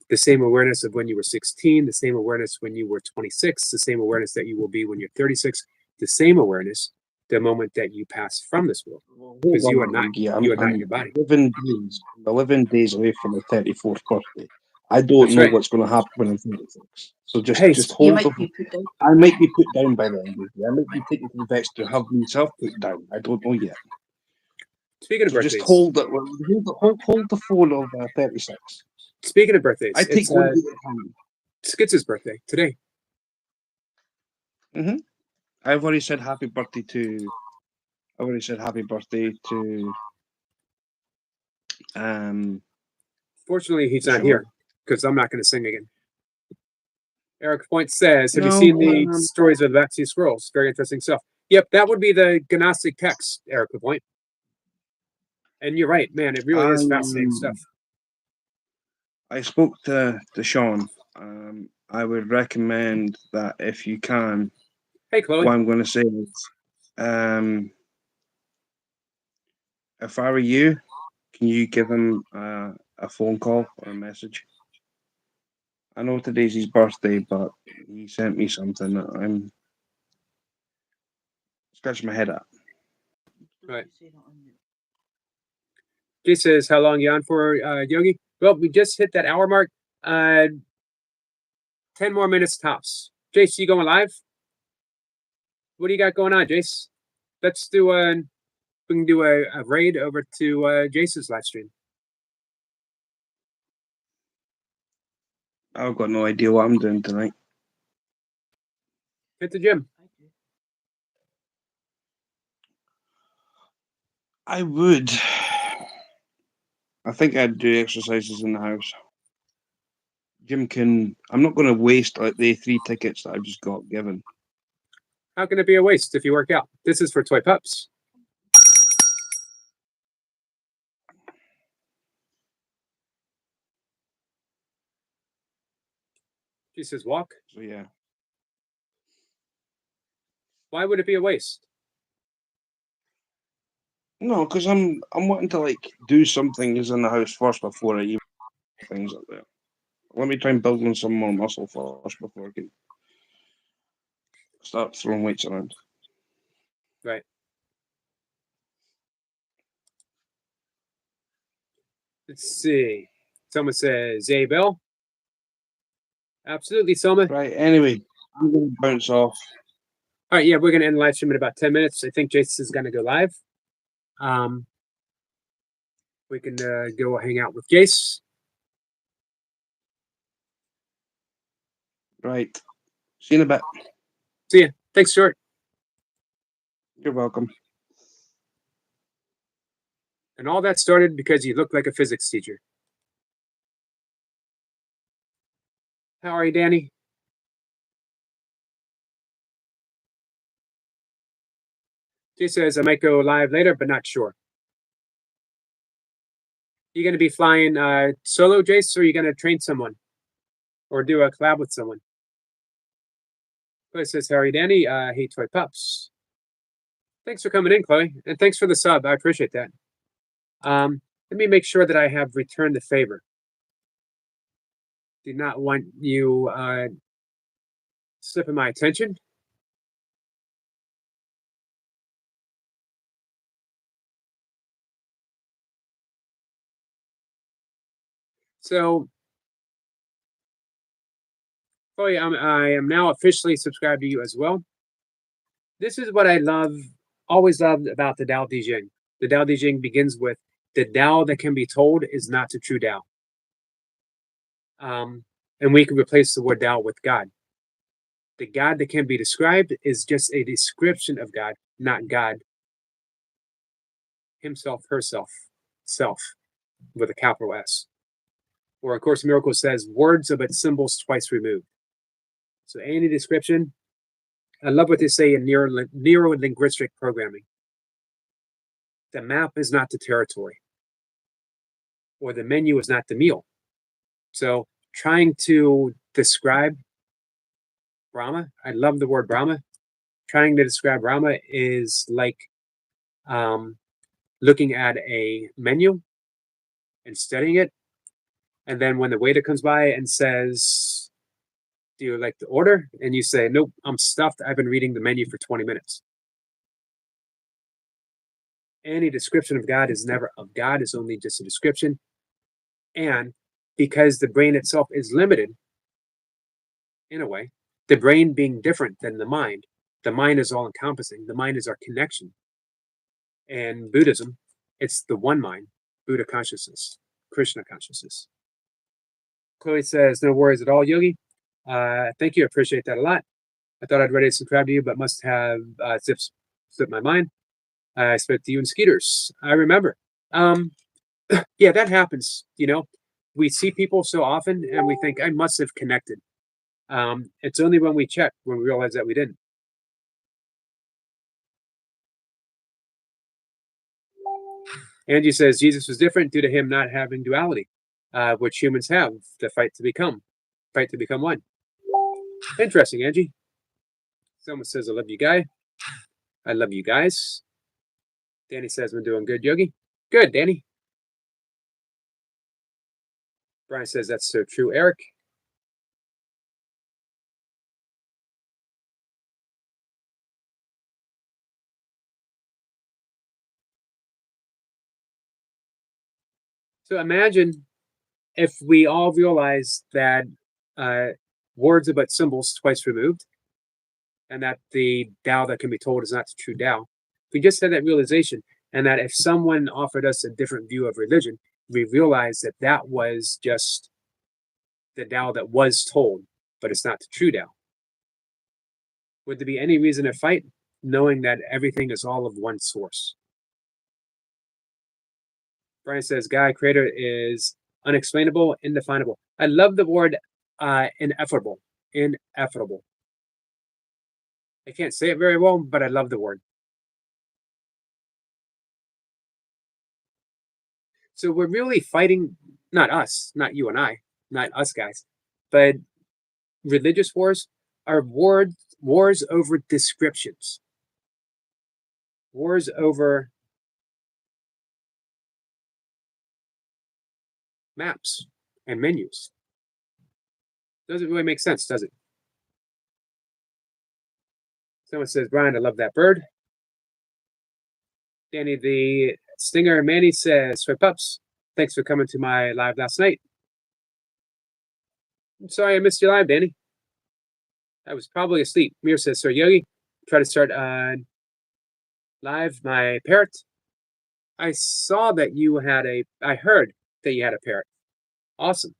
the same awareness of when you were 16, the same awareness when you were 26, the same awareness that you will be when you're 36, the same awareness the moment that you pass from this world. Well, Because hold you on, are not Iggy, you are not I'm your body. 11 days away from my 34th birthday. I don't That's know right. what's going to happen when I'm 36. So just Hey, just You hold might off. be put down. I might be put down by then, Iggy. I might be taken to the vets to have myself put down. I don't know yet. speaking of So just birthdays, hold the phone of 36. speaking of birthdays, I take it's one day at a time. Skitz's birthday today. I've already said happy birthday to. I've already said happy birthday to. Fortunately, he's not Sean. here because I'm not going to sing again. Eric Point says, "Have you No, seen the stories of the Black Sea Scrolls? Very interesting stuff." Yep, that would be the Gnostic text, Eric Point. And you're right, man. It really is fascinating stuff. I spoke to Sean. I would recommend that if you can. Hey, Chloe. What I'm going to say is, if I were you, can you give him a phone call or a message? I know today's his birthday, but he sent me something that I'm scratching my head at. Right. Jay says, "How long you on for, Yogi?" Well, we just hit that hour mark. 10 more minutes tops. Jace, you going live? What do you got going on, Jace? Let's do we can do a raid over to Jace's live stream. I've got no idea what I'm doing tonight. Hit the gym. I would. I think I'd do exercises in the house. Jim can. I'm not going to waste like the 3 tickets that I just got given. How can it be a waste if you work out? This is for toy pups. She says, "Walk." So yeah. Why would it be a waste? No, because I'm wanting to like do some things in the house first before I even things up there. Let me try and build on some more muscle first before I can start throwing weights around. Right. Let's see. Someone says, "Hey, Bill." Absolutely, Soma. Right. Anyway, I'm going to bounce off. All right, yeah, we're gonna end the live stream in about 10 minutes. I think Jason is gonna go live. We can go hang out with Jace. Right. See you in a bit. See ya. Thanks, Stuart. You're welcome. And all that started because you look like a physics teacher. How are you, Danny? Jay says, "I might go live later, but not sure." You going to be flying solo, Jace, or are you going to train someone? Or do a collab with someone? Chloe says, "Harry, Danny, hey, toy pups." Thanks for coming in, Chloe. And thanks for the sub. I appreciate that. Let me make sure that I have returned the favor. Do not want you slipping my attention. So, Chloe, I am now officially subscribed to you as well. This is what I always loved about the Tao Te Ching. The Tao Te Ching begins with, "The Tao that can be told is not the true Tao." And we can replace the word Tao with God. The God that can be described is just a description of God, not God himself, herself, self, with a capital S. Or A Course in Miracles says, "Words are but symbols twice removed." So any description, I love what they say in neuro-linguistic programming. The map is not the territory, or the menu is not the meal. So trying to describe Brahma, I love the word Brahma. Trying to describe Brahma is like looking at a menu and studying it. And then when the waiter comes by and says, "Do you like the order?" And you say, "Nope, I'm stuffed. I've been reading the menu for 20 minutes." Any description of God is never of God, is only just a description. And because the brain itself is limited, in a way, the brain being different than the mind is all encompassing. The mind is our connection. And Buddhism, it's the one mind, Buddha consciousness, Krishna consciousness. Chloe says, no worries at all, Yogi. Thank you. I appreciate that a lot. I thought I'd ready to subscribe to you, but must have slipped my mind. I spoke to you and Skeeters. I remember. Yeah, that happens. You know, we see people so often and we think I must have connected. It's only when we check when we realize that we didn't. Angie says Jesus was different due to him not having duality, which humans have, the fight to become one. Interesting, Angie. Someone says, I love you, guy. I love you guys. Danny says, I'm doing good, Yogi. Good, Danny. Brian says, that's so true, Eric. So imagine if we all realized that words are but symbols twice removed, and that the Tao that can be told is not the true Tao. If we just had that realization, and that if someone offered us a different view of religion, we realized that that was just the Tao that was told, but it's not the true Tao. Would there be any reason to fight, knowing that everything is all of one source? Brian says, Guy, creator is unexplainable, indefinable. I love the word ineffable. Ineffable. I can't say it very well, but I love the word. So we're really fighting, not us, not you and I, not us guys, but religious wars are wars over descriptions, wars over maps and menus. Doesn't really make sense, does it? Someone says, Brian, I love that bird. Danny the Stinger Manny says, Swipe Ups, thanks for coming to my live last night. I'm sorry I missed your live, Danny. I was probably asleep. Mir says, Sir Yogi, try to start live my parrot. I saw that you had I heard that you had a parrot. Awesome.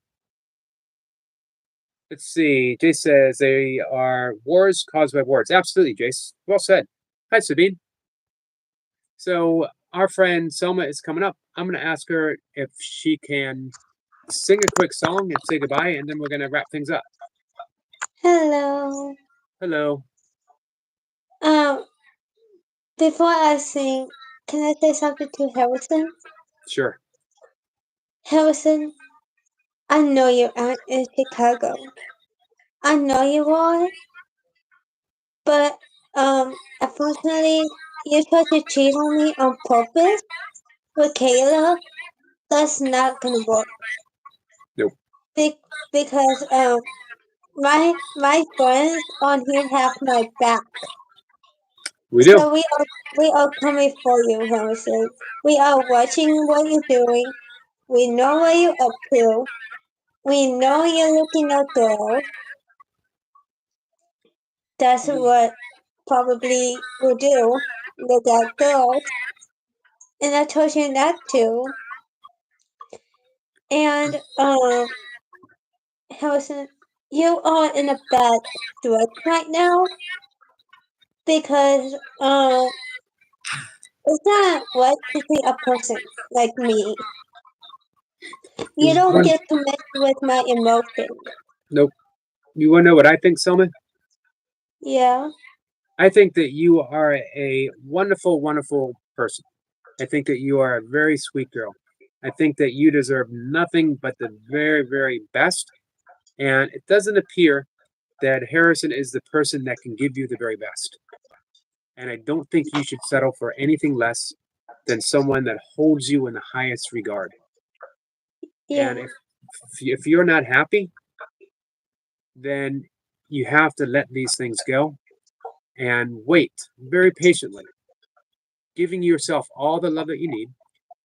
Let's see. Jace says they are wars caused by words. Absolutely, Jace. Well said. Hi, Sabine. So our friend Selma is coming up. I'm going to ask her if she can sing a quick song and say goodbye, and then we're going to wrap things up. Hello. Hello. Before I sing, can I say something to Harrison? Sure. Harrison, I know you aren't in Chicago. I know you are, but unfortunately, you tried to cheat on me on purpose with Kayla. That's not gonna work. Nope. Because my friends on here have my back. We do. So we are coming for you, Harrison. We are watching what you're doing. We know what you're up to. We know you're looking at girls. That's what probably we do. Look at girls. And I told you not to. And Harrison, you are in a bad stretch right now because it's not right to see a person like me. You don't get to mess with my emotions. Nope. You want to know what I think, Selma? Yeah. I think that you are a wonderful, wonderful person. I think that you are a very sweet girl. I think that you deserve nothing but the very, very best. And it doesn't appear that Harrison is the person that can give you the very best. And I don't think you should settle for anything less than someone that holds you in the highest regard. Yeah. And if you're not happy, then you have to let these things go and wait very patiently giving yourself all the love that you need,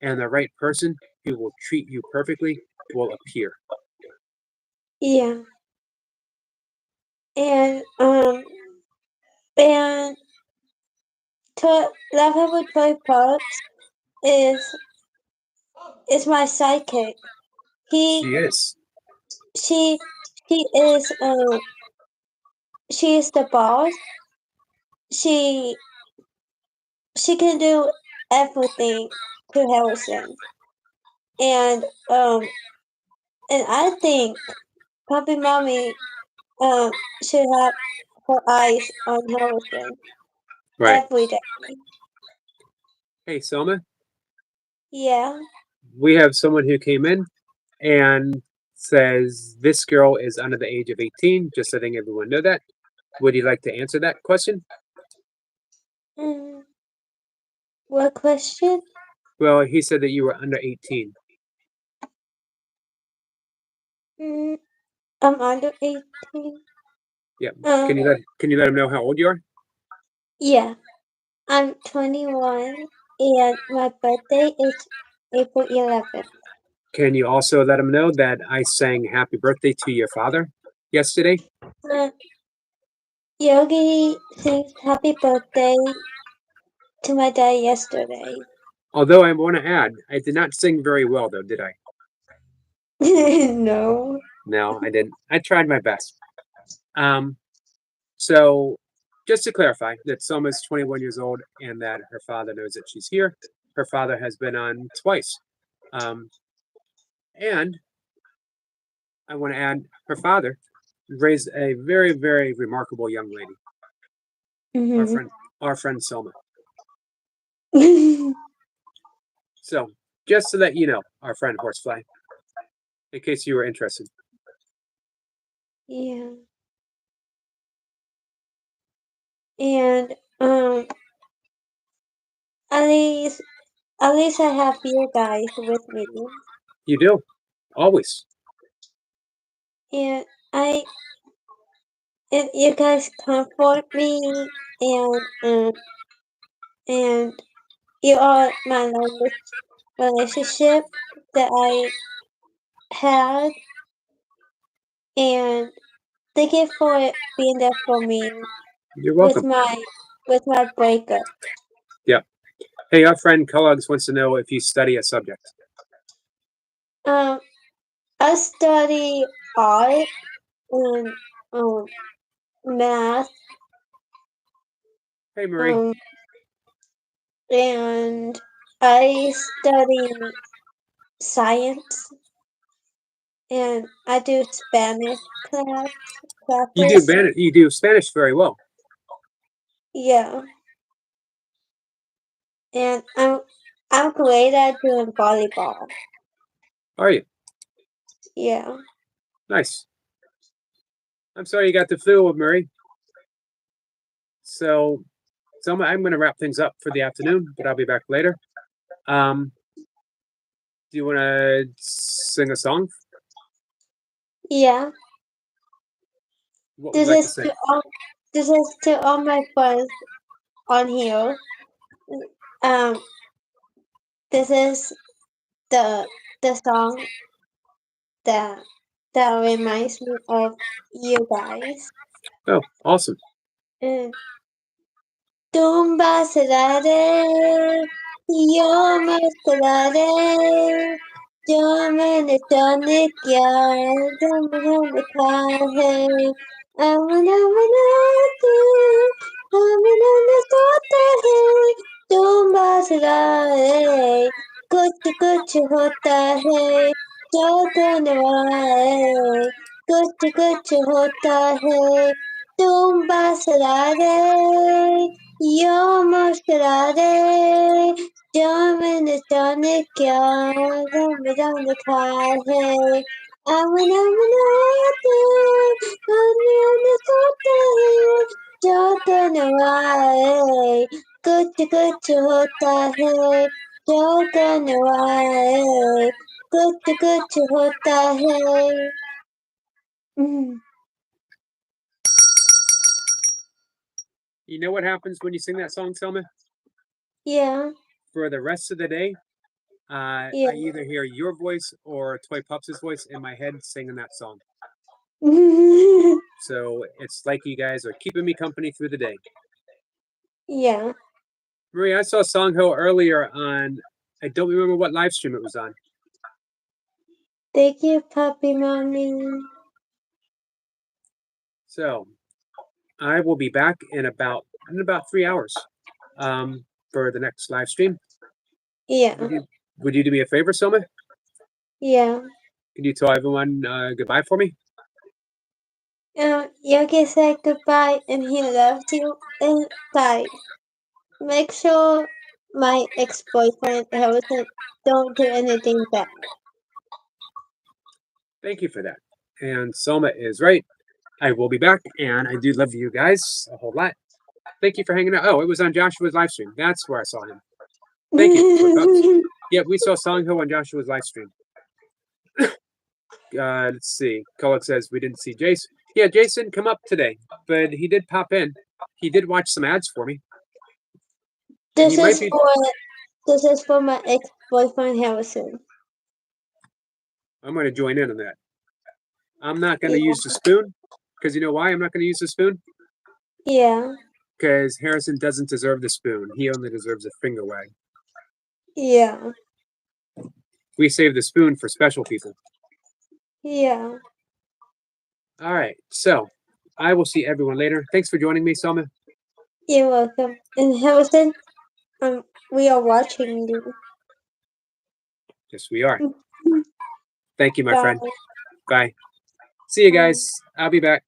and the right person who will treat you perfectly will appear. Yeah. And Laboratory Parks is my sidekick. She is. She is she is the boss. She can do everything to Harrison. And I think Puppy Mommy should have her eyes on Harrison Right. every day. Hey, Selma, Yeah. we have someone who came in and says this girl is under the age of 18, just letting everyone know that. Would you like to answer that question? Mm, what question? Well, he said that you were under 18. Mm, I'm under 18. Yeah. Can you let him know how old you are? Yeah. I'm 21 and my birthday is April 11th. Can you also let him know that I sang happy birthday to your father yesterday? Yogi sings happy birthday to my dad yesterday. Although I want to add, I did not sing very well, though, did I? No. No, I didn't. I tried my best. So just to clarify that Selma's 21 years old and that her father knows that she's here. Her father has been on twice. And I want to add her father raised a very, very remarkable young lady. Our friend Selma. So just to let you know, our friend Horsefly, in case you were interested. Yeah. And at least I have you guys with me. You do, always. And you guys comfort me and you are my longest relationship that I had, and thank you for being there for me You're with welcome. my breakup. Yeah. Hey, our friend Kellogg's wants to know if you study a subject. I study art and math. Hey, Marie. And I study science and I do Spanish classes. You do Spanish very well. Yeah. And I'm great at doing volleyball. Are you? Yeah. Nice. I'm sorry you got the flu, Marie. So, Selma, I'm going to wrap things up for the afternoon, but I'll be back later. Do you want to sing a song? Yeah. What would you like to sing? This is to all my friends on here. This is the song that reminds me of you guys. Oh, awesome. तुम बासरारे यो मस्करारे जो मैंने जाने क्या तुमने लिखा है अमना मनाते अमना सोता है तुम बासरारे कुछ होता है जो धनवाए कुछ होता है तुम बासरारे यो मुस्कुरारे जो मैंने जाने क्या रंग लिखा है अमन अमनाते अमन सोते हैं जो तनवाए कुछ होता है जो तनवाए कुछ होता है You know what happens when you sing that song, Selma? Yeah. For the rest of the day, I Yeah. either hear your voice or Toy Pups' voice in my head singing that song. So it's like you guys are keeping me company through the day. Yeah. Marie, I saw Song Ho earlier on, I don't remember what live stream it was on. Thank you, puppy mommy. So I will be back in about 3 hours for the next live stream. Yeah. Would you do me a favor, Soma? Yeah. Could you tell everyone goodbye for me? Yogi said goodbye and he loves you and bye. Make sure my ex-boyfriend Harrison don't do anything bad. Thank you for that. And Soma is right. I will be back, and I do love you guys a whole lot. Thank you for hanging out. Oh, it was on Joshua's live stream. That's where I saw him. Thank you, Toy Pups. Yeah, we saw Song Ho on Joshua's live stream. Let's see. Kolak says we didn't see Jason. Yeah, Jason come up today, but he did pop in. He did watch some ads for me. This He might is be- for my ex-boyfriend Harrison. I'm going to join in on that. I'm not going to Yeah. use the spoon because you know why I'm not going to use the spoon? Yeah. Because Harrison doesn't deserve the spoon. He only deserves a finger wag. Yeah. We save the spoon for special people. Yeah. All right. So I will see everyone later. Thanks for joining me, Selma. You're welcome. And Harrison, we are watching you. Yes, we are. Thank you, my friend. Bye. Bye. See you Bye. guys. I'll be back.